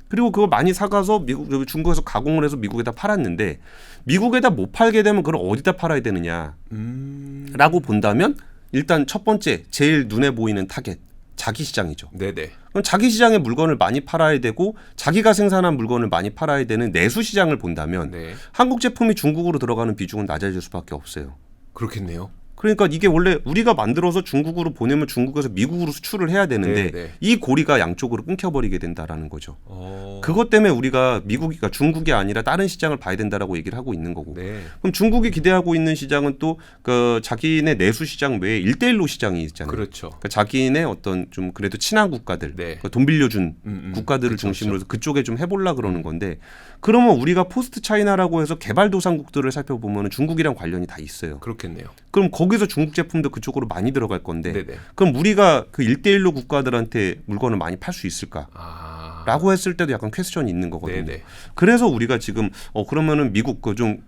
Speaker 2: 그리고 그걸 많이 사가서 중국에서 가공을 해서 미국에다 팔았는데 미국에다 못 팔게 되면 그걸 어디다 팔아야 되느냐라고 본다면 일단 첫 번째 제일 눈에 보이는 타겟 자기 시장이죠. 그럼 자기 시장에 물건을 많이 팔아야 되고 자기가 생산한 물건을 많이 팔아야 되는 내수 시장을 본다면 한국 제품이 중국으로 들어가는 비중은 낮아질 수밖에 없어요.
Speaker 1: 그렇겠네요.
Speaker 2: 그러니까 이게 원래 우리가 만들어서 중국으로 보내면 중국에서 미국으로 수출을 해야 되는데
Speaker 1: 네.
Speaker 2: 이 고리가 양쪽으로 끊겨버리게 된다라는 거죠.
Speaker 1: 어.
Speaker 2: 그것 때문에 우리가 그러니까 중국이 아니라 다른 시장을 봐야 된다라고 얘기를 하고 있는 거고.
Speaker 1: 네.
Speaker 2: 그럼 중국이 기대하고 있는 시장은 또 그 자기네 내수 시장 외에 1대1로 시장이 있잖아요.
Speaker 1: 그렇죠.
Speaker 2: 그러니까 자기네 어떤 좀 그래도 친한 국가들,
Speaker 1: 네.
Speaker 2: 그러니까 돈 빌려준 국가들을
Speaker 1: 그쵸,
Speaker 2: 중심으로 해서 그쪽에 좀 해보려 그러는 건데 그러면 우리가 포스트 차이나라고 해서 개발도상국들을 살펴보면 중국이랑 관련이 다 있어요.
Speaker 1: 그렇겠네요.
Speaker 2: 그럼 거기서 중국 제품도 그쪽으로 많이 들어갈 건데
Speaker 1: 네네.
Speaker 2: 그럼 우리가 그 1대1로 국가들한테 물건을 많이 팔 수 있을까?
Speaker 1: 아.
Speaker 2: 라고 했을 때도 약간 퀘스천이 있는 거거든요.
Speaker 1: 네네.
Speaker 2: 그래서 우리가 지금 그러면은 미국 그 좀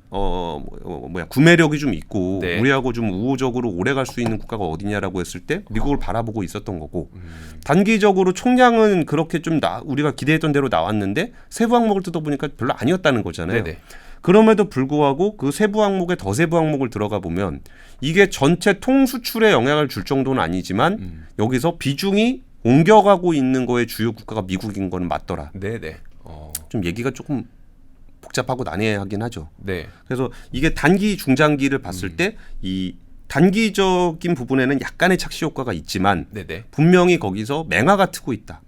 Speaker 2: 구매력이 좀 있고
Speaker 1: 네.
Speaker 2: 우리하고 좀 우호적으로 오래 갈 수 있는 국가가 어디냐라고 했을 때 미국을 바라보고 있었던 거고 단기적으로 총량은 그렇게 좀 우리가 기대했던 대로 나왔는데 세부 항목을 뜯어보니까 별로 아니었다는 거잖아요.
Speaker 1: 네네.
Speaker 2: 그럼에도 불구하고 그 세부 항목에 더 세부 항목을 들어가 보면 이게 전체 통수출에 영향을 줄 정도는 아니지만 여기서 비중이 옮겨가고 있는 거에 주요 국가가 미국인 거는 맞더라.
Speaker 1: 네네.
Speaker 2: 좀 얘기가 조금 복잡하고 난해하긴 하죠.
Speaker 1: 네.
Speaker 2: 그래서 이게 단기 중장기를 봤을 때 이 단기적인 부분에는 약간의 착시 효과가 있지만
Speaker 1: 네네.
Speaker 2: 분명히 거기서 맹화가 트고 있다.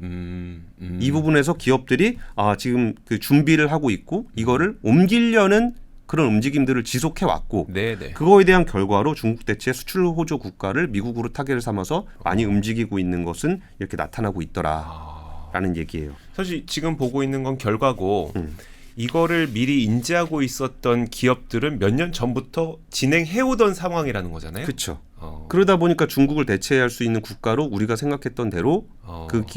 Speaker 2: 이 부분에서 기업들이 지금 그 준비를 하고 있고 이거를 옮기려는 그런 움직임들을 지속해 왔고
Speaker 1: 네네.
Speaker 2: 그거에 대한 결과로 중국 대체 수출 호조 국가를 미국으로 타겟을 삼아서 많이 움직이고 있는 것은 이렇게 나타나고 있더라라는 얘기예요.
Speaker 1: 사실 지금 보고 있는 건 결과고 이거를 미리 인지하고 있었던 기업들은 몇 년 전부터 진행해오던 상황이라는 거잖아요.
Speaker 2: 그렇죠. 그러다 보니까 중국을 대체할 수 있는 국가로 우리가 생각했던 대로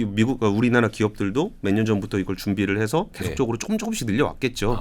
Speaker 2: 미국 우리나라 기업들도 몇 년 전부터 이걸 준비를 해서 계속적으로 조금씩 늘려왔겠죠.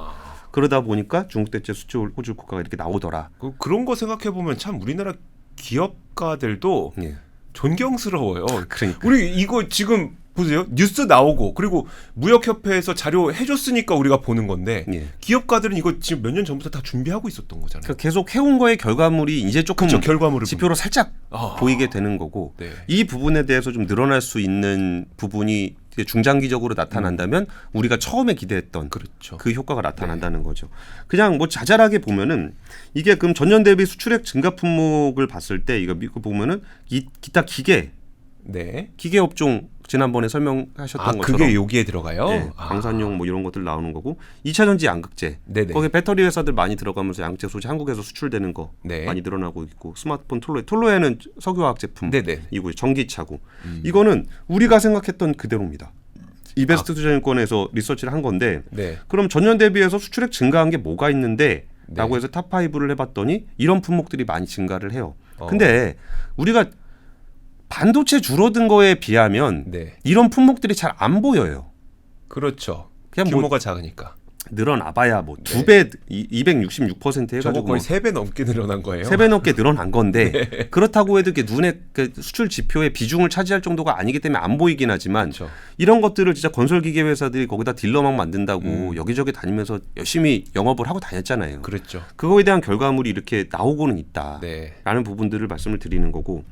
Speaker 2: 그러다 보니까 중국 대체 수출 호주 국가가 이렇게 나오더라.
Speaker 1: 그런 거 생각해 보면 참 우리나라 기업가들도
Speaker 2: 예.
Speaker 1: 존경스러워요.
Speaker 2: 그러니까.
Speaker 1: 우리 이거 지금 보세요. 뉴스 나오고 그리고 무역협회에서 자료 해줬으니까 우리가 보는 건데
Speaker 2: 예.
Speaker 1: 기업가들은 이거 지금 몇 년 전부터 다 준비하고 있었던 거잖아요.
Speaker 2: 그러니까 계속 해온 거의 결과물이 이제 조금
Speaker 1: 그렇죠. 결과물을
Speaker 2: 지표로 살짝 보이게 되는 거고 이 부분에 대해서 좀 늘어날 수 있는 부분이 중장기적으로 나타난다면 우리가 처음에 기대했던
Speaker 1: 그렇죠.
Speaker 2: 그 효과가 나타난다는 거죠. 그냥 뭐 자잘하게 보면은 이게 그럼 전년 대비 수출액 증가 품목을 봤을 때 이거 보면은 기타 기계 업종 지난번에 설명하셨던 것처럼
Speaker 1: 그게 여기에 들어가요?
Speaker 2: 네, 방산용 뭐 이런 것들 나오는 거고 2차 전지 양극재 거기 배터리 회사들 많이 들어가면서 양극재 소재 한국에서 수출되는 거 많이 늘어나고 있고 스마트폰 톨로에는 석유화학 제품이고 전기차고 이거는 우리가 생각했던 그대로입니다. 이베스트 투자증권에서 리서치를 한 건데 그럼 전년 대비해서 수출액 증가한 게 뭐가 있는데 라고 해서 탑5를 해봤더니 이런 품목들이 많이 증가를 해요. 근데 우리가 반도체 줄어든 거에 비하면 이런 품목들이 잘 안 보여요.
Speaker 1: 그렇죠.
Speaker 2: 그냥
Speaker 1: 규모가 작으니까.
Speaker 2: 늘어나봐야 뭐 2배 266% 해가지고
Speaker 1: 저거 거의 3배 넘게 늘어난 거예요.
Speaker 2: 3배 넘게 늘어난 건데 그렇다고 해도 이게 눈에 그 수출 지표의 비중을 차지할 정도가 아니기 때문에 안 보이긴 하지만 이런 것들을 진짜 건설기계 회사들이 거기다 딜러망 만든다고 여기저기 다니면서 열심히 영업을 하고 다녔잖아요.
Speaker 1: 그렇죠.
Speaker 2: 그거에 대한 결과물이 이렇게 나오고는 있다라는 부분들을 말씀을 드리는 거고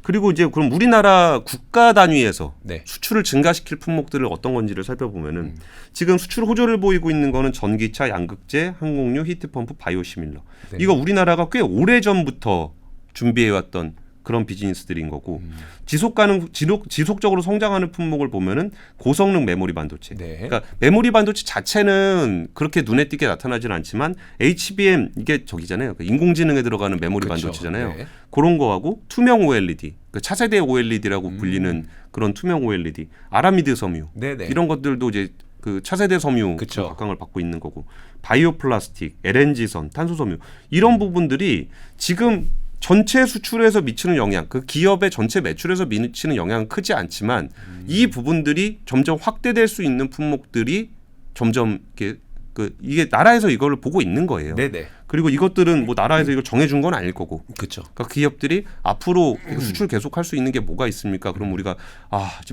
Speaker 2: 그리고 이제 그럼 우리나라 국가 단위에서 수출을 증가시킬 품목들을 어떤 건지를 살펴보면은 지금 수출 호조를 보이고 있는 거는 전기차, 양극재, 항공유, 히트펌프, 바이오시밀러. 이거 우리나라가 꽤 오래전부터 준비해왔던 그런 비즈니스들인 거고 지속적으로 성장하는 품목을 보면은 고성능 메모리 반도체. 그러니까 메모리 반도체 자체는 그렇게 눈에 띄게 나타나지는 않지만 HBM 이게 저기잖아요. 그러니까 인공지능에 들어가는 메모리 반도체잖아요. 그런 거하고 투명 OLED, 그러니까 차세대 OLED라고 불리는 그런 투명 OLED, 아라미드 섬유 이런 것들도 이제 그 차세대 섬유 각광을 받고 있는 거고 바이오 플라스틱, LNG선, 탄소 섬유 이런 부분들이 지금 전체 수출에서 미치는 영향, 그 기업의 전체 매출에서 미치는 영향은 크지 않지만 이 부분들이 점점 확대될 수 있는 품목들이 점점 이게 나라에서 이걸 보고 있는 거예요. 그리고 이것들은 뭐 나라에서 이걸 정해준 건 아닐 거고. 그러니까 기업들이 앞으로 수출 계속할 수 있는 게 뭐가 있습니까? 그럼 우리가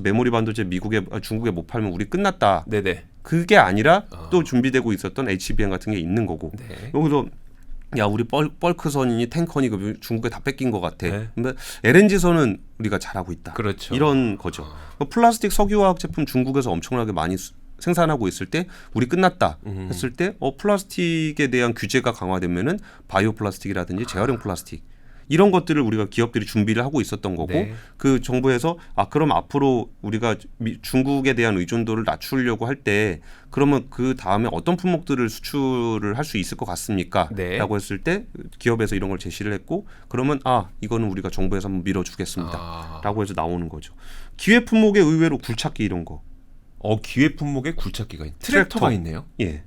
Speaker 2: 메모리 반도체 중국에 못 팔면 우리 끝났다. 그게 아니라 또 준비되고 있었던 HBM 같은 게 있는 거고. 여기서 야 우리 벌크선이니 탱커니 중국에 다 뺏긴 것 같아. 근데 LNG선은 우리가 잘하고 있다. 이런 거죠. 플라스틱 석유화학 제품 중국에서 엄청나게 많이 생산하고 있을 때 우리 끝났다 했을 때 플라스틱에 대한 규제가 강화되면은 바이오 플라스틱이라든지 재활용 플라스틱 이런 것들을 우리가 기업들이 준비를 하고 있었던 거고
Speaker 1: 네.
Speaker 2: 그 정부에서 그럼 앞으로 우리가 중국에 대한 의존도를 낮추려고 할 때 그러면 그 다음에 어떤 품목들을 수출을 할 수 있을 것 같습니까?
Speaker 1: 네.
Speaker 2: 라고 했을 때 기업에서 이런 걸 제시를 했고 그러면 이거는 우리가 정부에서 한번 밀어주겠습니다. 라고 해서 나오는 거죠. 기획 품목에 의외로 굴착기 이런 거.
Speaker 1: 기획 품목에 굴착기가 트랙터가 있네요.
Speaker 2: 예.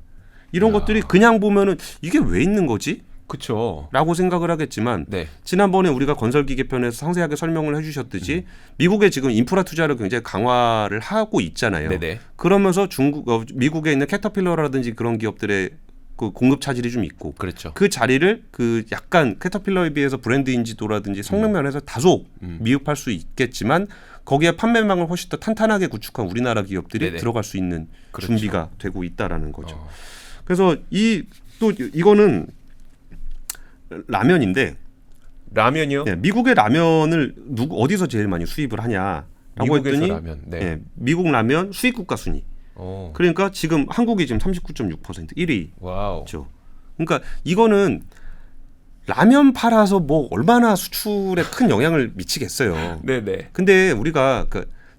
Speaker 2: 이런 것들이 그냥 보면은 이게 왜 있는 거지?
Speaker 1: 그렇죠.
Speaker 2: 라고 생각을 하겠지만
Speaker 1: 네.
Speaker 2: 지난번에 우리가 건설기계 편에서 상세하게 설명을 해주셨듯이 미국의 지금 인프라 투자를 굉장히 강화를 하고 있잖아요.
Speaker 1: 네네.
Speaker 2: 그러면서 미국에 있는 캐터필러라든지 그런 기업들의 그 공급 차질이 좀 있고
Speaker 1: 그렇죠.
Speaker 2: 그 자리를 그 약간 캐터필러에 비해서 브랜드 인지도라든지 성능 면에서 다소 미흡할 수 있겠지만 거기에 판매망을 훨씬 더 탄탄하게 구축한 우리나라 기업들이
Speaker 1: 네네.
Speaker 2: 들어갈 수 있는
Speaker 1: 그렇죠.
Speaker 2: 준비가 되고 있다라는 거죠. 그래서 이거는 라면인데
Speaker 1: 라면이요?
Speaker 2: 네, 미국의 라면을 어디서 제일 많이 수입을 하냐라고
Speaker 1: 미국에서
Speaker 2: 했더니
Speaker 1: 라면. 네.
Speaker 2: 미국 라면 수입 국가 순위. 그러니까 지금 한국이 지금 39.6% 1위죠.
Speaker 1: 와우.
Speaker 2: 그러니까 이거는 라면 팔아서 뭐 얼마나 수출에 큰 영향을 미치겠어요.
Speaker 1: 네네.
Speaker 2: 근데 우리가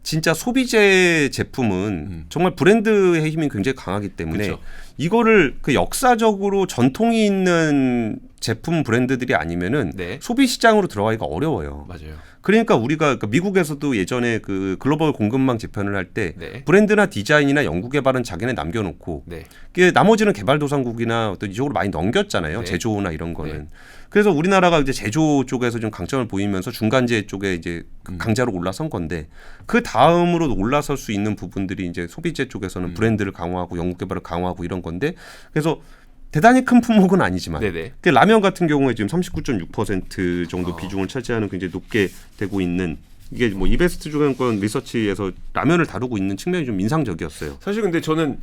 Speaker 2: 진짜 소비재 제품은 정말 브랜드의 힘이 굉장히 강하기 때문에
Speaker 1: 그쵸.
Speaker 2: 이거를 역사적으로 전통이 있는 제품 브랜드들이 아니면은
Speaker 1: 네.
Speaker 2: 소비 시장으로 들어가기가 어려워요.
Speaker 1: 맞아요.
Speaker 2: 그러니까 우리가 미국에서도 예전에 그 글로벌 공급망 재편을 할 때
Speaker 1: 네.
Speaker 2: 브랜드나 디자인이나 연구 개발은 자기네 남겨놓고
Speaker 1: 네.
Speaker 2: 나머지는 개발도상국이나 또 이쪽으로 많이 넘겼잖아요.
Speaker 1: 네.
Speaker 2: 제조나 이런 거는.
Speaker 1: 네.
Speaker 2: 그래서 우리나라가 이제 제조 쪽에서 좀 강점을 보이면서 중간재 쪽에 이제 강자로 올라선 건데 그 다음으로 올라설 수 있는 부분들이 이제 소비재 쪽에서는 브랜드를 강화하고 연구 개발을 강화하고 이런 건데 그래서 대단히 큰 품목은 아니지만
Speaker 1: 네네.
Speaker 2: 라면 같은 경우에 지금 39.6% 정도 비중을 차지하는 굉장히 높게 되고 있는 이게 뭐 이베스트 주간권 리서치에서 라면을 다루고 있는 측면이 좀 인상적이었어요.
Speaker 1: 사실 근데 저는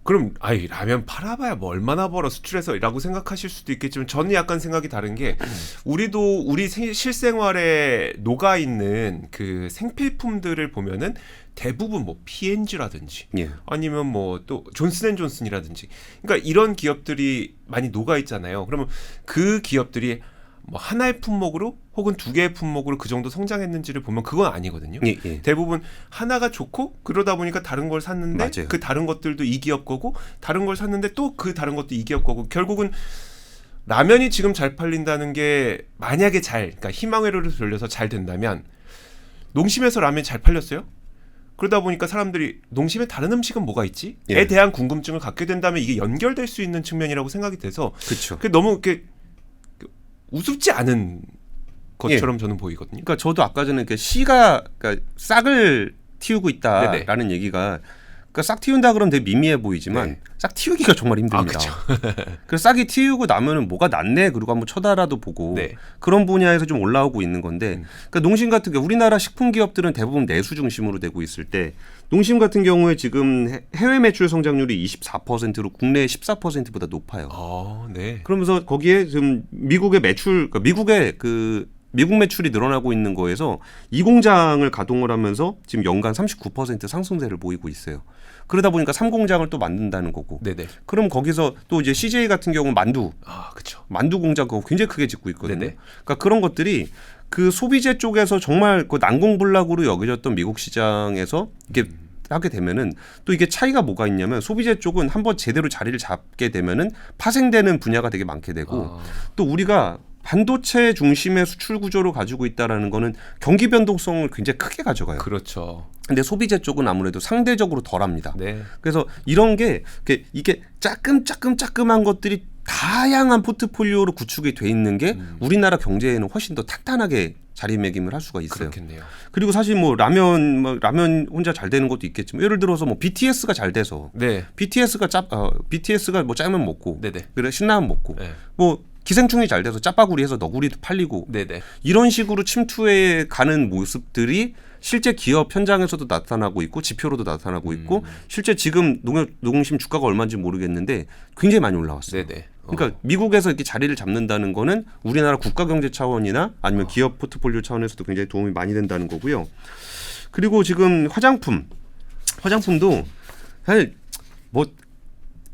Speaker 1: 그럼 라면 팔아봐야 뭐 얼마나 벌어 수출해서라고 생각하실 수도 있겠지만 저는 약간 생각이 다른 게 우리도 우리 실생활에 녹아 있는 그 생필품들을 보면은 대부분 뭐 P&G라든지 아니면 뭐 또 존슨앤존슨이라든지 그러니까 이런 기업들이 많이 녹아 있잖아요. 그러면 그 기업들이 뭐 하나의 품목으로 혹은 두 개의 품목으로 그 정도 성장했는지를 보면 그건 아니거든요. 대부분 하나가 좋고 그러다 보니까 다른 걸 샀는데
Speaker 2: 맞아요.
Speaker 1: 그 다른 것들도 이 기업 거고 다른 걸 샀는데 또 그 다른 것도 이 기업 거고 결국은 라면이 지금 잘 팔린다는 게 만약에 그러니까 희망회로를 돌려서 잘 된다면 농심에서 라면이 잘 팔렸어요? 그러다 보니까 사람들이 농심에 다른 음식은 뭐가 있지? 에 대한 궁금증을 갖게 된다면 이게 연결될 수 있는 측면이라고 생각이 돼서
Speaker 2: 그렇죠.
Speaker 1: 너무 이렇게 우습지 않은 것처럼 저는 보이거든요.
Speaker 2: 그러니까 저도 아까 전에 씨가 싹을 틔우고 있다라는 얘기가 싹 틔운다 그러면 되게 미미해 보이지만 싹 틔우기가 정말 힘듭니다. 그래서 싹이 틔우고 나면은 뭐가 낫네 그리고 한번 쳐다라도 보고 그런 분야에서 좀 올라오고 있는 건데 그러니까 농심 같은 경우 우리나라 식품 기업들은 대부분 내수 중심으로 되고 있을 때 농심 같은 경우에 지금 해외 매출 성장률이 24%로 국내 14%보다 높아요. 그러면서 거기에 지금 미국의 매출 미국 매출이 늘어나고 있는 거에서 이 공장을 가동을 하면서 지금 연간 39% 상승세를 보이고 있어요. 그러다 보니까 3공장을 또 만든다는 거고. 그럼 거기서 또 이제 CJ 같은 경우는 만두 공장 그거 굉장히 크게 짓고 있거든요. 그러니까 그런 것들이 그 소비재 쪽에서 정말 그 난공불락으로 여겨졌던 미국 시장에서 이게 하게 되면은 또 이게 차이가 뭐가 있냐면 소비재 쪽은 한번 제대로 자리를 잡게 되면은 파생되는 분야가 되게 많게 되고 또 우리가 반도체 중심의 수출 구조를 가지고 있다라는 거는 경기 변동성을 굉장히 크게 가져가요.
Speaker 1: 그렇죠.
Speaker 2: 근데 소비재 쪽은 아무래도 상대적으로 덜합니다. 그래서 이런 게 이게 짜끔한 것들이 다양한 포트폴리오로 구축이 돼 있는 게 우리나라 경제에는 훨씬 더 탄탄하게 자리매김을 할 수가 있어요.
Speaker 1: 그렇겠네요.
Speaker 2: 그리고 사실 뭐 라면 혼자 잘 되는 것도 있겠지만 예를 들어서 뭐 BTS가 잘 돼서 BTS가 뭐 짜면 먹고 그래 신라면 먹고 뭐 기생충이 잘 돼서 짜파구리해서 너구리도 팔리고 이런 식으로 침투해 가는 모습들이 실제 기업 현장에서도 나타나고 있고 지표로도 나타나고 있고 실제 지금 농심 주가가 얼마인지 모르겠는데 굉장히 많이 올라왔어요. 그러니까 미국에서 이렇게 자리를 잡는다는 거는 우리나라 국가 경제 차원이나 아니면 기업 포트폴리오 차원에서도 굉장히 도움이 많이 된다는 거고요. 그리고 지금 화장품도 사실 뭐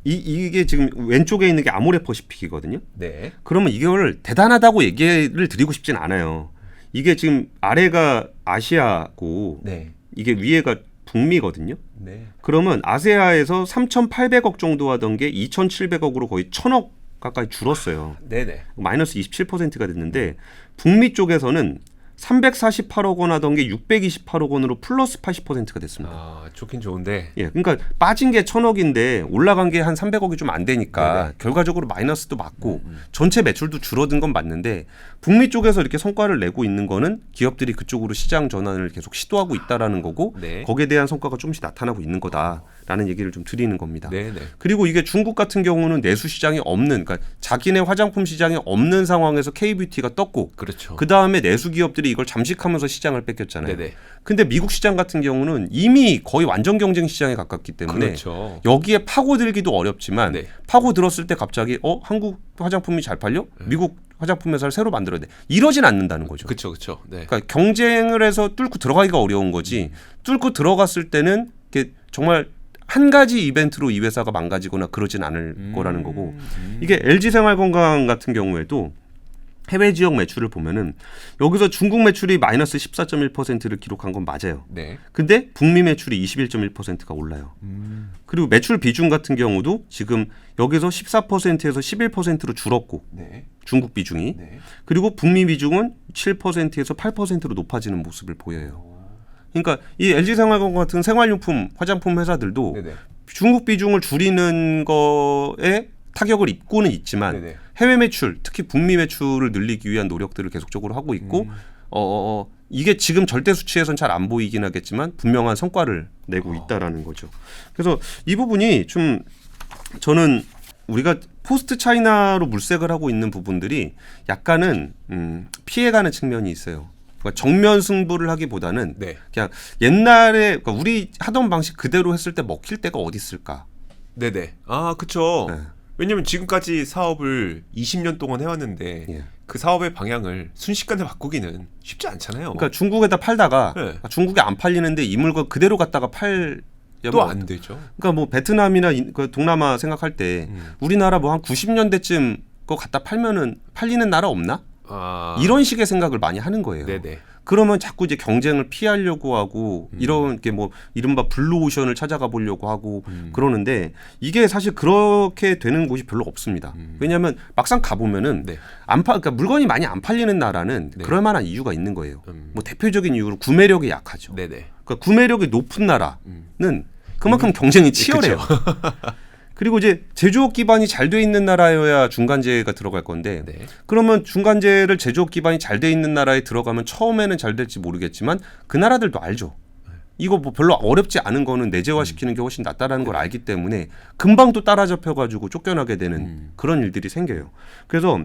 Speaker 2: 이게 지금 왼쪽에 있는 게 아모레퍼시픽이거든요.
Speaker 1: 네.
Speaker 2: 그러면 이걸 대단하다고 얘기를 드리고 싶진 않아요. 이게 지금 아래가 아시아고
Speaker 1: 네.
Speaker 2: 이게 위에가 북미거든요.
Speaker 1: 네.
Speaker 2: 그러면 아세아에서 3,800억 정도 하던 게 2,700억으로 거의 1,000억 가까이 줄었어요.
Speaker 1: 네네.
Speaker 2: 마이너스 27%가 됐는데 북미 쪽에서는 348억 원 하던 게 628억 원으로 플러스 80%가 됐습니다.
Speaker 1: 아, 좋긴 좋은데.
Speaker 2: 예, 그러니까 빠진 게 1,000억인데 올라간 게 한 300억이 좀 안 되니까
Speaker 1: 네네.
Speaker 2: 결과적으로 마이너스도 맞고 전체 매출도 줄어든 건 맞는데 북미 쪽에서 이렇게 성과를 내고 있는 거는 기업들이 그쪽으로 시장 전환을 계속 시도하고 있다라는 거고
Speaker 1: 네.
Speaker 2: 거기에 대한 성과가 조금씩 나타나고 있는 거다라는 얘기를 좀 드리는 겁니다.
Speaker 1: 네네.
Speaker 2: 그리고 이게 중국 같은 경우는 내수 시장이 없는, 그러니까 자기네 화장품 시장이 없는 상황에서 K뷰티가 떴고
Speaker 1: 그렇죠.
Speaker 2: 그 다음에 내수 기업들이 이걸 잠식하면서 시장을 뺏겼잖아요.
Speaker 1: 네네.
Speaker 2: 근데 미국 시장 같은 경우는 이미 거의 완전 경쟁 시장에 가깝기 때문에
Speaker 1: 그렇죠.
Speaker 2: 여기에 파고들기도 어렵지만
Speaker 1: 네.
Speaker 2: 파고들었을 때 갑자기 한국 화장품이 잘 팔려? 미국 화장품 회사를 새로 만들어야 돼. 이러진 않는다는 거죠.
Speaker 1: 그렇죠, 그렇죠. 네.
Speaker 2: 그러니까 경쟁을 해서 뚫고 들어가기가 어려운 거지. 뚫고 들어갔을 때는 이게 정말 한 가지 이벤트로 이 회사가 망가지거나 그러진 않을 거라는 거고 이게 LG생활건강 같은 경우에도 해외 지역 매출을 보면은 여기서 중국 매출이 마이너스 14.1%를 기록한 건 맞아요.
Speaker 1: 네.
Speaker 2: 근데 북미 매출이 21.1%가 올라요. 그리고 매출 비중 같은 경우도 지금 여기서 14%에서 11%로 줄었고
Speaker 1: 네.
Speaker 2: 중국 비중이
Speaker 1: 네.
Speaker 2: 그리고 북미 비중은 7%에서 8%로 높아지는 모습을 보여요. 그러니까 이 LG생활건강 같은 생활용품 화장품 회사들도
Speaker 1: 네네.
Speaker 2: 중국 비중을 줄이는 거에 타격을 입고는 있지만
Speaker 1: 네네.
Speaker 2: 해외 매출, 특히 북미 매출을 늘리기 위한 노력들을 계속적으로 하고 있고 이게 지금 절대 수치에선 잘 안 보이긴 하겠지만 분명한 성과를 내고 있다라는 거죠. 그래서 이 부분이 좀 저는 우리가 포스트 차이나로 물색을 하고 있는 부분들이 약간은 피해가는 측면이 있어요. 그러니까 정면 승부를 하기보다는
Speaker 1: 네.
Speaker 2: 그냥 옛날에 그러니까 우리 하던 방식 그대로 했을 때 먹힐 때가 어디 있을까?
Speaker 1: 네네. 아, 그렇죠.
Speaker 2: 네.
Speaker 1: 왜냐면 지금까지 사업을 20년 동안 해왔는데
Speaker 2: 예.
Speaker 1: 그 사업의 방향을 순식간에 바꾸기는 쉽지 않잖아요.
Speaker 2: 그러니까 중국에다 팔다가
Speaker 1: 네.
Speaker 2: 중국에 안 팔리는데 이 물건 그대로 갖다가
Speaker 1: 또 안 되죠.
Speaker 2: 그러니까 뭐 베트남이나 그 동남아 생각할 때 우리나라 뭐 한 90년대쯤 그거 갖다 팔면은 팔리는 나라 없나?
Speaker 1: 아,
Speaker 2: 이런 식의 생각을 많이 하는 거예요.
Speaker 1: 네네.
Speaker 2: 그러면 자꾸 이제 경쟁을 피하려고 하고 이런 게 뭐 이른바 블루오션을 찾아가 보려고 하고 그러는데 이게 사실 그렇게 되는 곳이 별로 없습니다. 왜냐하면 막상 가보면은
Speaker 1: 네.
Speaker 2: 그러니까 물건이 많이 안 팔리는 나라는
Speaker 1: 네.
Speaker 2: 그럴 만한 이유가 있는 거예요. 뭐 대표적인 이유로 구매력이 약하죠.
Speaker 1: 네네.
Speaker 2: 그러니까 구매력이 높은 나라는 그만큼 경쟁이 치열해요. 그리고 이제 제조업 기반이 잘 돼 있는 나라여야 중간재가 들어갈 건데
Speaker 1: 네.
Speaker 2: 그러면 중간재를 제조업 기반이 잘 돼 있는 나라에 들어가면 처음에는 잘 될지 모르겠지만 그 나라들도 알죠. 이거 뭐 별로 어렵지 않은 거는 내재화시키는 게 훨씬 낫다라는 걸 알기 때문에 금방 또 따라잡혀가지고 쫓겨나게 되는 그런 일들이 생겨요. 그래서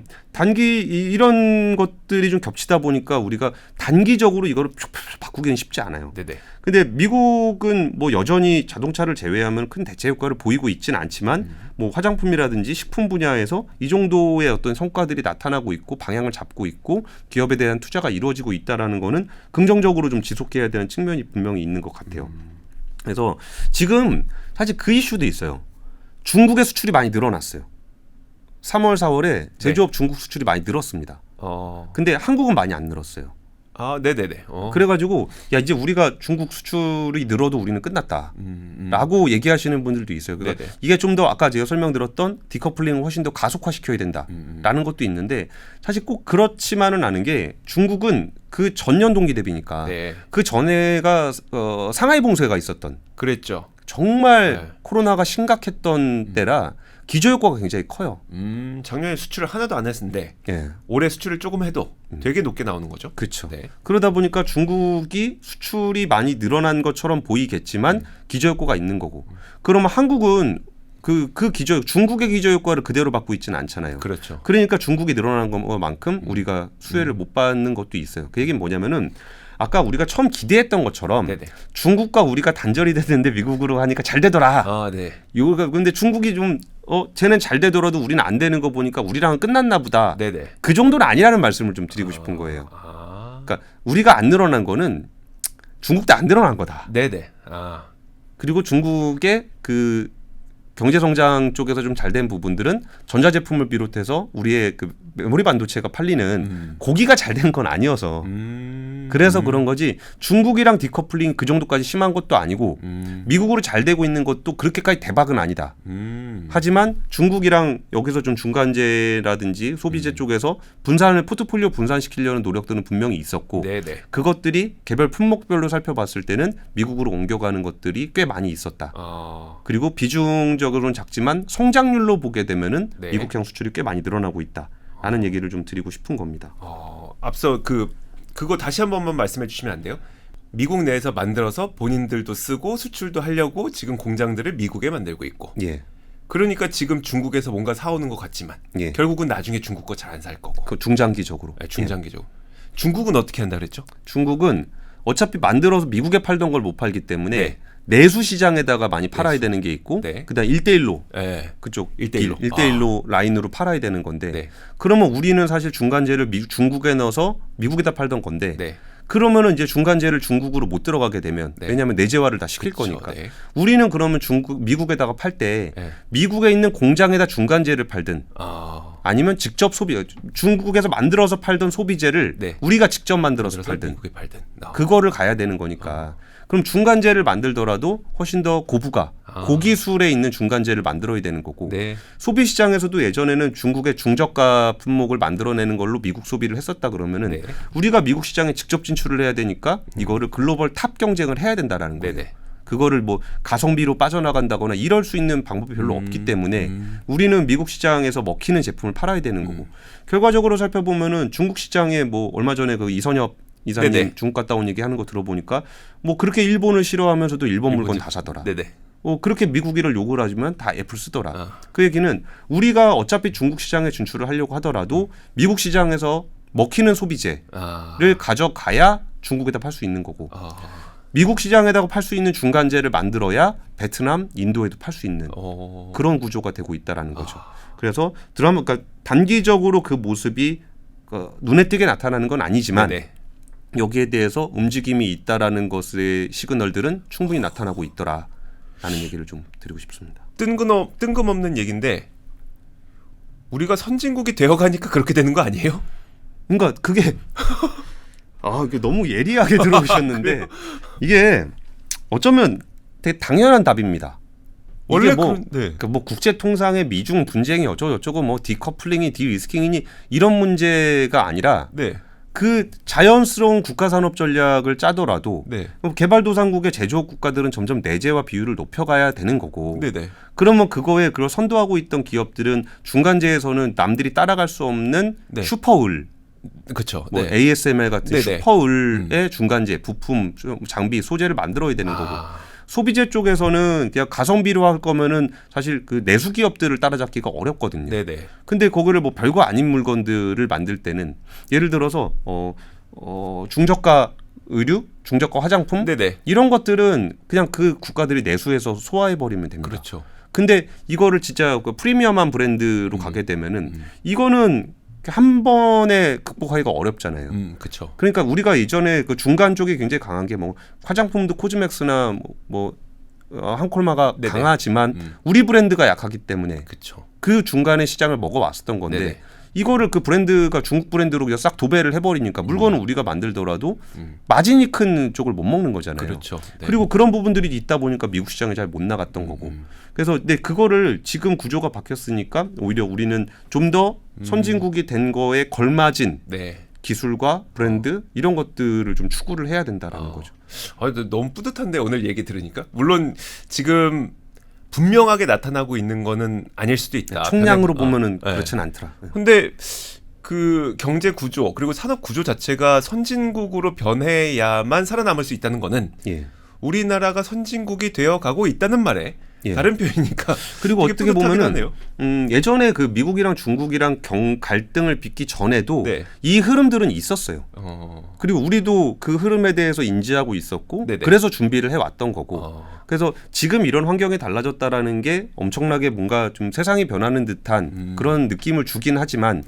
Speaker 2: 이런 것들이 좀 겹치다 보니까 우리가 단기적으로 이거를 바꾸기는 쉽지 않아요.
Speaker 1: 네네.
Speaker 2: 근데 미국은 뭐 여전히 자동차를 제외하면 큰 대체 효과를 보이고 있지는 않지만 뭐 화장품이라든지 식품 분야에서 이 정도의 어떤 성과들이 나타나고 있고 방향을 잡고 있고 기업에 대한 투자가 이루어지고 있다라는 거는 긍정적으로 좀 지속해야 되는 측면이 분명히 있는 것 같아요. 그래서 지금 사실 그 이슈도 있어요. 중국의 수출이 많이 늘어났어요. 3월, 4월에 제조업 중국 수출이 많이 늘었습니다. 근데 한국은 많이 안 늘었어요.
Speaker 1: 아, 네네네.
Speaker 2: 그래가지고 야 이제 우리가 중국 수출이 늘어도 우리는 끝났다라고 얘기하시는 분들도 있어요. 그러니까
Speaker 1: 네네.
Speaker 2: 이게 좀 더 아까 제가 설명드렸던 디커플링을 훨씬 더 가속화시켜야 된다라는 것도 있는데 사실 꼭 그렇지만은 않은 게 중국은 그 전년 동기 대비니까
Speaker 1: 네.
Speaker 2: 그 전에가 상하이 봉쇄가 있었던
Speaker 1: 그랬죠.
Speaker 2: 정말
Speaker 1: 네.
Speaker 2: 코로나가 심각했던 때라 기저효과가 굉장히 커요.
Speaker 1: 작년에 수출을 하나도 안 했는데
Speaker 2: 예.
Speaker 1: 올해 수출을 조금 해도 되게 높게 나오는 거죠.
Speaker 2: 그렇죠.
Speaker 1: 네.
Speaker 2: 그러다 보니까 중국이 수출이 많이 늘어난 것처럼 보이겠지만 기저효과가 있는 거고. 그러면 한국은 중국의 기저효과를 그대로 받고 있지는 않잖아요.
Speaker 1: 그렇죠.
Speaker 2: 그러니까 중국이 늘어난 것만큼 우리가 수혜를 못 받는 것도 있어요. 그 얘기는 뭐냐면은 아까 우리가 처음 기대했던 것처럼
Speaker 1: 네네.
Speaker 2: 중국과 우리가 단절이 됐는데 미국으로 하니까 잘 되더라.
Speaker 1: 아, 네.
Speaker 2: 근데 중국이 좀 쟤는 잘 되더라도 우리는 안 되는 거 보니까 우리랑은 끝났나 보다.
Speaker 1: 네네.
Speaker 2: 그 정도는 아니라는 말씀을 좀 드리고 싶은 거예요.
Speaker 1: 아,
Speaker 2: 그러니까 우리가 안 늘어난 거는 중국도 안 늘어난 거다.
Speaker 1: 네네. 아,
Speaker 2: 그리고 중국의 그 경제 성장 쪽에서 좀 잘 된 부분들은 전자제품을 비롯해서 우리의 그 메모리 반도체가 팔리는 고기가 잘 된 건 아니어서 그래서 그런 거지 중국이랑 디커플링 그 정도까지 심한 것도 아니고 미국으로 잘 되고 있는 것도 그렇게까지 대박은 아니다. 하지만 중국이랑 여기서 좀 중간재라든지 소비재 쪽에서 포트폴리오 분산시키려는 노력들은 분명히 있었고
Speaker 1: 네네.
Speaker 2: 그것들이 개별 품목별로 살펴봤을 때는 미국으로 옮겨가는 것들이 꽤 많이 있었다. 그리고 비중적으로는 작지만 성장률로 보게 되면은
Speaker 1: 네.
Speaker 2: 미국향 수출이 꽤 많이 늘어나고 있다라는 얘기를 좀 드리고 싶은 겁니다.
Speaker 1: 앞서 그거 다시 한 번만 말씀해 주시면 안 돼요? 미국 내에서 만들어서 본인들도 쓰고 수출도 하려고 지금 공장들을 미국에 만들고 있고.
Speaker 2: 예.
Speaker 1: 그러니까 지금 중국에서 뭔가 사오는 것 같지만
Speaker 2: 예.
Speaker 1: 결국은 나중에 중국 거 잘 안 살 거고.
Speaker 2: 그 중장기적으로.
Speaker 1: 네, 중장기적으로. 중국은 어떻게 한다 그랬죠?
Speaker 2: 중국은 어차피 만들어서 미국에 팔던 걸 못 팔기 때문에
Speaker 1: 네.
Speaker 2: 내수 시장에다가 많이 팔아야 되는 게 있고
Speaker 1: 네.
Speaker 2: 그다음 1대1로
Speaker 1: 네.
Speaker 2: 그쪽
Speaker 1: 1대1로.
Speaker 2: 1대1로 라인으로 팔아야 되는 건데
Speaker 1: 네.
Speaker 2: 그러면 우리는 사실 중간재를 중국에 넣어서 미국에다 팔던 건데
Speaker 1: 네.
Speaker 2: 그러면은 이제 중간재를 중국으로 못 들어가게 되면
Speaker 1: 네.
Speaker 2: 왜냐하면 내재화를 다 시킬
Speaker 1: 그렇죠.
Speaker 2: 거니까
Speaker 1: 네.
Speaker 2: 우리는 그러면 미국에다가 팔 때
Speaker 1: 네.
Speaker 2: 미국에 있는 공장에다 중간재를 팔든 아니면 직접 중국에서 만들어서 팔던 소비재를
Speaker 1: 네.
Speaker 2: 우리가 직접 만들어서 팔든
Speaker 1: 미국에 팔든.
Speaker 2: 그거를 가야 되는 거니까 그럼 중간재를 만들더라도 훨씬 더 고부가 고기술에 있는 중간재를 만들어야 되는 거고
Speaker 1: 네.
Speaker 2: 소비 시장에서도 예전에는 중국의 중저가 품목을 만들어내는 걸로 미국 소비를 했었다 그러면은
Speaker 1: 네.
Speaker 2: 우리가 미국 시장에 직접 진출을 해야 되니까 이거를 글로벌 탑 경쟁을 해야 된다라는 거예요.
Speaker 1: 네네.
Speaker 2: 그거를 뭐 가성비로 빠져나간다거나 이럴 수 있는 방법이 별로 없기 때문에 우리는 미국 시장에서 먹히는 제품을 팔아야 되는 거고 결과적으로 살펴보면은 중국 시장에 뭐 얼마 전에 그 이선엽 이사님
Speaker 1: 네네.
Speaker 2: 중국 갔다 온 얘기하는 거 들어보니까 뭐 그렇게 일본을 싫어하면서도 일본 물건 다 사더라.
Speaker 1: 네네.
Speaker 2: 그렇게 미국이를 욕을 하지만 다 애플 쓰더라. 그 얘기는 우리가 어차피 중국 시장에 진출을 하려고 하더라도 미국 시장에서 먹히는 소비재를 가져가야 중국에다 팔 수 있는 거고 미국 시장에다가 팔 수 있는 중간재를 만들어야 베트남, 인도에도 팔 수 있는 그런 구조가 되고 있다라는 거죠. 그래서 그러니까 단기적으로 그 모습이 눈에 띄게 나타나는 건 아니지만
Speaker 1: 네네.
Speaker 2: 여기에 대해서 움직임이 있다라는 것의 시그널들은 충분히 나타나고 있더라라는 얘기를 좀 드리고 싶습니다.
Speaker 1: 뜬금없는 얘기인데 우리가 선진국이 되어가니까 그렇게 되는 거 아니에요?
Speaker 2: 그러니까 그게 이게 너무 예리하게 들어오셨는데 이게 어쩌면 되게 당연한 답입니다.
Speaker 1: 원래
Speaker 2: 그러니까 뭐 국제 통상의 미중 분쟁이 어쩌고 뭐 디커플링이 디리스킹이니 이런 문제가 아니라
Speaker 1: 네.
Speaker 2: 그 자연스러운 국가 산업 전략을 짜더라도
Speaker 1: 네.
Speaker 2: 개발도상국의 제조업 국가들은 점점 내재화 비율을 높여가야 되는 거고
Speaker 1: 네네.
Speaker 2: 그러면 그거에 그걸 선도하고 있던 기업들은 중간재에서는 남들이 따라갈 수 없는
Speaker 1: 네.
Speaker 2: 슈퍼을
Speaker 1: 그렇죠.
Speaker 2: 뭐
Speaker 1: 네.
Speaker 2: ASML 같은
Speaker 1: 네네.
Speaker 2: 슈퍼을의 중간재, 부품, 장비, 소재를 만들어야 되는 거고 소비재 쪽에서는 그냥 가성비로 할 거면은 사실 그 내수 기업들을 따라잡기가 어렵거든요.
Speaker 1: 네네.
Speaker 2: 근데 거기를 뭐 별거 아닌 물건들을 만들 때는 예를 들어서 중저가 의류, 중저가 화장품
Speaker 1: 네네.
Speaker 2: 이런 것들은 그냥 그 국가들이 내수해서 소화해 버리면 됩니다.
Speaker 1: 그렇죠.
Speaker 2: 근데 이거를 진짜 그 프리미엄한 브랜드로 가게 되면은 이거는 한 번에 극복하기가 어렵잖아요.
Speaker 1: 그렇죠.
Speaker 2: 그러니까 우리가 이전에 그 중간 쪽이 굉장히 강한 게 뭐 화장품도 코즈맥스나 한콜마가
Speaker 1: 네네.
Speaker 2: 강하지만 우리 브랜드가 약하기 때문에
Speaker 1: 그렇죠.
Speaker 2: 그 중간에 시장을 먹어왔었던 건데
Speaker 1: 네네.
Speaker 2: 이거를 그 브랜드가 중국 브랜드로 그냥 싹 도배를 해버리니까 물건은 우리가 만들더라도 마진이 큰 쪽을 못 먹는 거잖아요.
Speaker 1: 그렇죠. 네.
Speaker 2: 그리고 그런 부분들이 있다 보니까 미국 시장에 잘 못 나갔던 거고. 그래서 그거를 지금 구조가 바뀌었으니까 오히려 우리는 좀 더 선진국이 된 거에 걸맞은
Speaker 1: 네.
Speaker 2: 기술과 브랜드 이런 것들을 좀 추구를 해야 된다라는 거죠.
Speaker 1: 너무 뿌듯한데 오늘 얘기 들으니까 물론 지금 분명하게 나타나고 있는 거는 아닐 수도 있다.
Speaker 2: 총량으로 보면은
Speaker 1: 네.
Speaker 2: 그렇진 않더라.
Speaker 1: 근데 그 경제 구조 그리고 산업 구조 자체가 선진국으로 변해야만 살아남을 수 있다는 거는
Speaker 2: 예.
Speaker 1: 우리나라가 선진국이 되어 가고 있다는 말에
Speaker 2: 예.
Speaker 1: 다른 표현이니까
Speaker 2: 그리고
Speaker 1: 되게
Speaker 2: 어떻게
Speaker 1: 뿌듯하긴
Speaker 2: 보면은
Speaker 1: 하네요.
Speaker 2: 예전에 그 미국이랑 중국이랑 갈등을 빚기 전에도
Speaker 1: 네.
Speaker 2: 이 흐름들은 있었어요. 그리고 우리도 그 흐름에 대해서 인지하고 있었고
Speaker 1: 네네.
Speaker 2: 그래서 준비를 해왔던 거고 그래서 지금 이런 환경이 달라졌다라는 게 엄청나게 뭔가 좀 세상이 변하는 듯한 그런 느낌을 주긴 하지만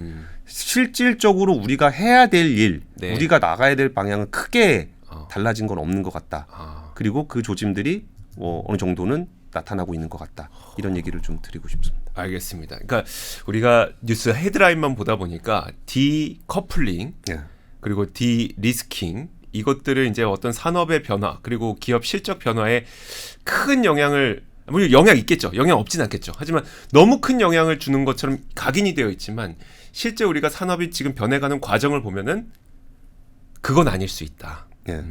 Speaker 2: 실질적으로 우리가 해야 될 일,
Speaker 1: 네.
Speaker 2: 우리가 나가야 될 방향은 크게 달라진 건 없는 것 같다. 그리고 그 조짐들이 어느 정도는 나타나고 있는 것 같다. 이런 얘기를 좀 드리고 싶습니다.
Speaker 1: 알겠습니다. 그러니까 우리가 뉴스 헤드라인만 보다 보니까 디커플링
Speaker 2: 예.
Speaker 1: 그리고 디리스킹 이것들을 이제 어떤 산업의 변화 그리고 기업 실적 변화에 큰 영향을 물론 영향 있겠죠. 영향 없진 않겠죠. 하지만 너무 큰 영향을 주는 것처럼 각인이 되어 있지만 실제 우리가 산업이 지금 변해가는 과정을 보면은 그건 아닐 수 있다.
Speaker 2: 예.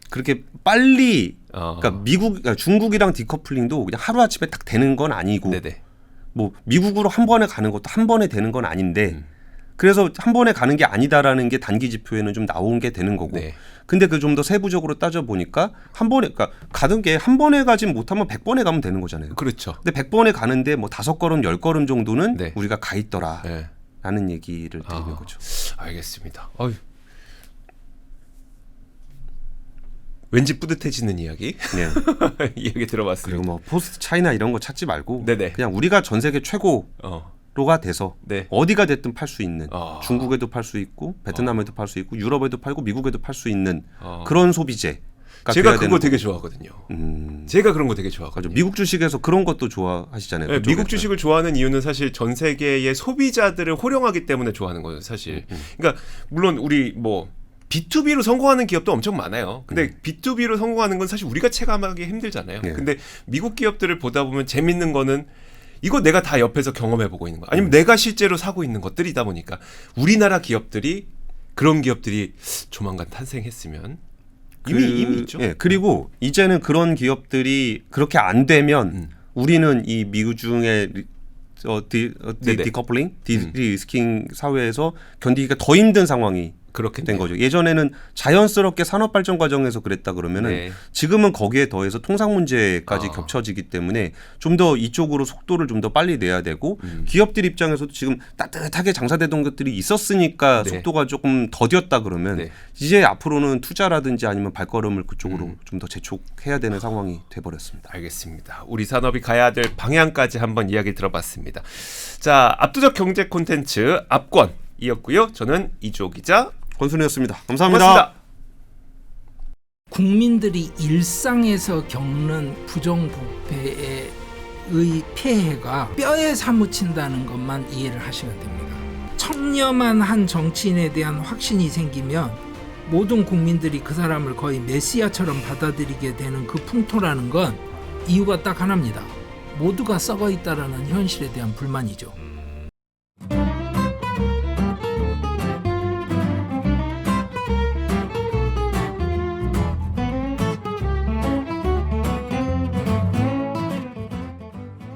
Speaker 2: 그렇게 빨리 그러니까 중국이랑 디커플링도 그냥 하루 아침에 딱 되는 건 아니고
Speaker 1: 네네.
Speaker 2: 뭐 미국으로 한 번에 가는 것도 한 번에 되는 건 아닌데 그래서 한 번에 가는 게 아니다라는 게 단기 지표에는 좀 나온 게 되는 거고.
Speaker 1: 네.
Speaker 2: 근데 그 좀 더 세부적으로 따져 보니까 한 번에 그러니까 가던 게 한 번에 가진 못하면 100번에 가면 되는 거잖아요.
Speaker 1: 그렇죠.
Speaker 2: 근데 100번에 가는데 뭐 5걸음 10걸음 정도는
Speaker 1: 네.
Speaker 2: 우리가 가 있더라.
Speaker 1: 네.
Speaker 2: 라는 얘기를 드리는 거죠.
Speaker 1: 알겠습니다. 왠지 뿌듯해지는 이야기
Speaker 2: 네.
Speaker 1: 이야기 들어봤습니다.
Speaker 2: 그리고 뭐 포스트 차이나 이런 거 찾지 말고
Speaker 1: 네네.
Speaker 2: 그냥 우리가 전 세계 최고 로가 돼서
Speaker 1: 네.
Speaker 2: 어디가 됐든 팔 수 있는 중국에도 팔 수 있고 베트남에도 팔 수 있고 유럽에도 팔고 미국에도 팔 수 있는 그런 소비재.
Speaker 1: 제가 그거 되게 좋아하거든요. 제가 그런 거 되게 좋아하거든요.
Speaker 2: 미국 주식에서 그런 것도 좋아하시잖아요.
Speaker 1: 네, 미국 주식을 좋아하는 이유는 사실 전 세계의 소비자들을 호령하기 때문에 좋아하는 거예요. 사실. 그러니까 물론 우리 뭐 B2B로 성공하는 기업도 엄청 많아요. 근데 B2B로 성공하는 건 사실 우리가 체감하기 힘들잖아요.
Speaker 2: 네.
Speaker 1: 근데 미국 기업들을 보다 보면 재밌는 거는 이거 내가 다 옆에서 경험해보고 있는 거 아니면 내가 실제로 사고 있는 것들이다 보니까 우리나라 기업들이 그런 기업들이 조만간 탄생했으면 이미 있죠.
Speaker 2: 예, 그리고 이제는 그런 기업들이 그렇게 안 되면 우리는 이 미국 중에 디커플링, 디리스킹 사회에서 견디기가 더 힘든 상황이 된 거죠. 예전에는 자연스럽게 산업 발전 과정에서 그랬다 그러면은
Speaker 1: 네.
Speaker 2: 지금은 거기에 더해서 통상 문제까지 겹쳐지기 때문에 좀 더 이쪽으로 속도를 좀 더 빨리 내야 되고 기업들 입장에서도 지금 따뜻하게 장사되던 것들이 있었으니까
Speaker 1: 네.
Speaker 2: 속도가 조금 더뎠다 그러면
Speaker 1: 네.
Speaker 2: 이제 앞으로는 투자라든지 아니면 발걸음을 그쪽으로 좀 더 재촉해야 되는 상황이 돼버렸습니다.
Speaker 1: 알겠습니다. 우리 산업이 가야 될 방향까지 한번 이야기 들어봤습니다. 자, 압도적 경제 콘텐츠 압권이었고요. 저는 이주호 기자
Speaker 2: 권순이었습니다. 감사합니다.
Speaker 1: 고맙습니다.
Speaker 3: 국민들이 일상에서 겪는 부정부패의 피해가 뼈에 사무친다는 것만 이해를 하시면 됩니다. 청렴한 한 정치인에 대한 확신이 생기면 모든 국민들이 그 사람을 거의 메시아처럼 받아들이게 되는 그 풍토라는 건 이유가 딱 하나입니다. 모두가 썩어 있다라는 현실에 대한 불만이죠.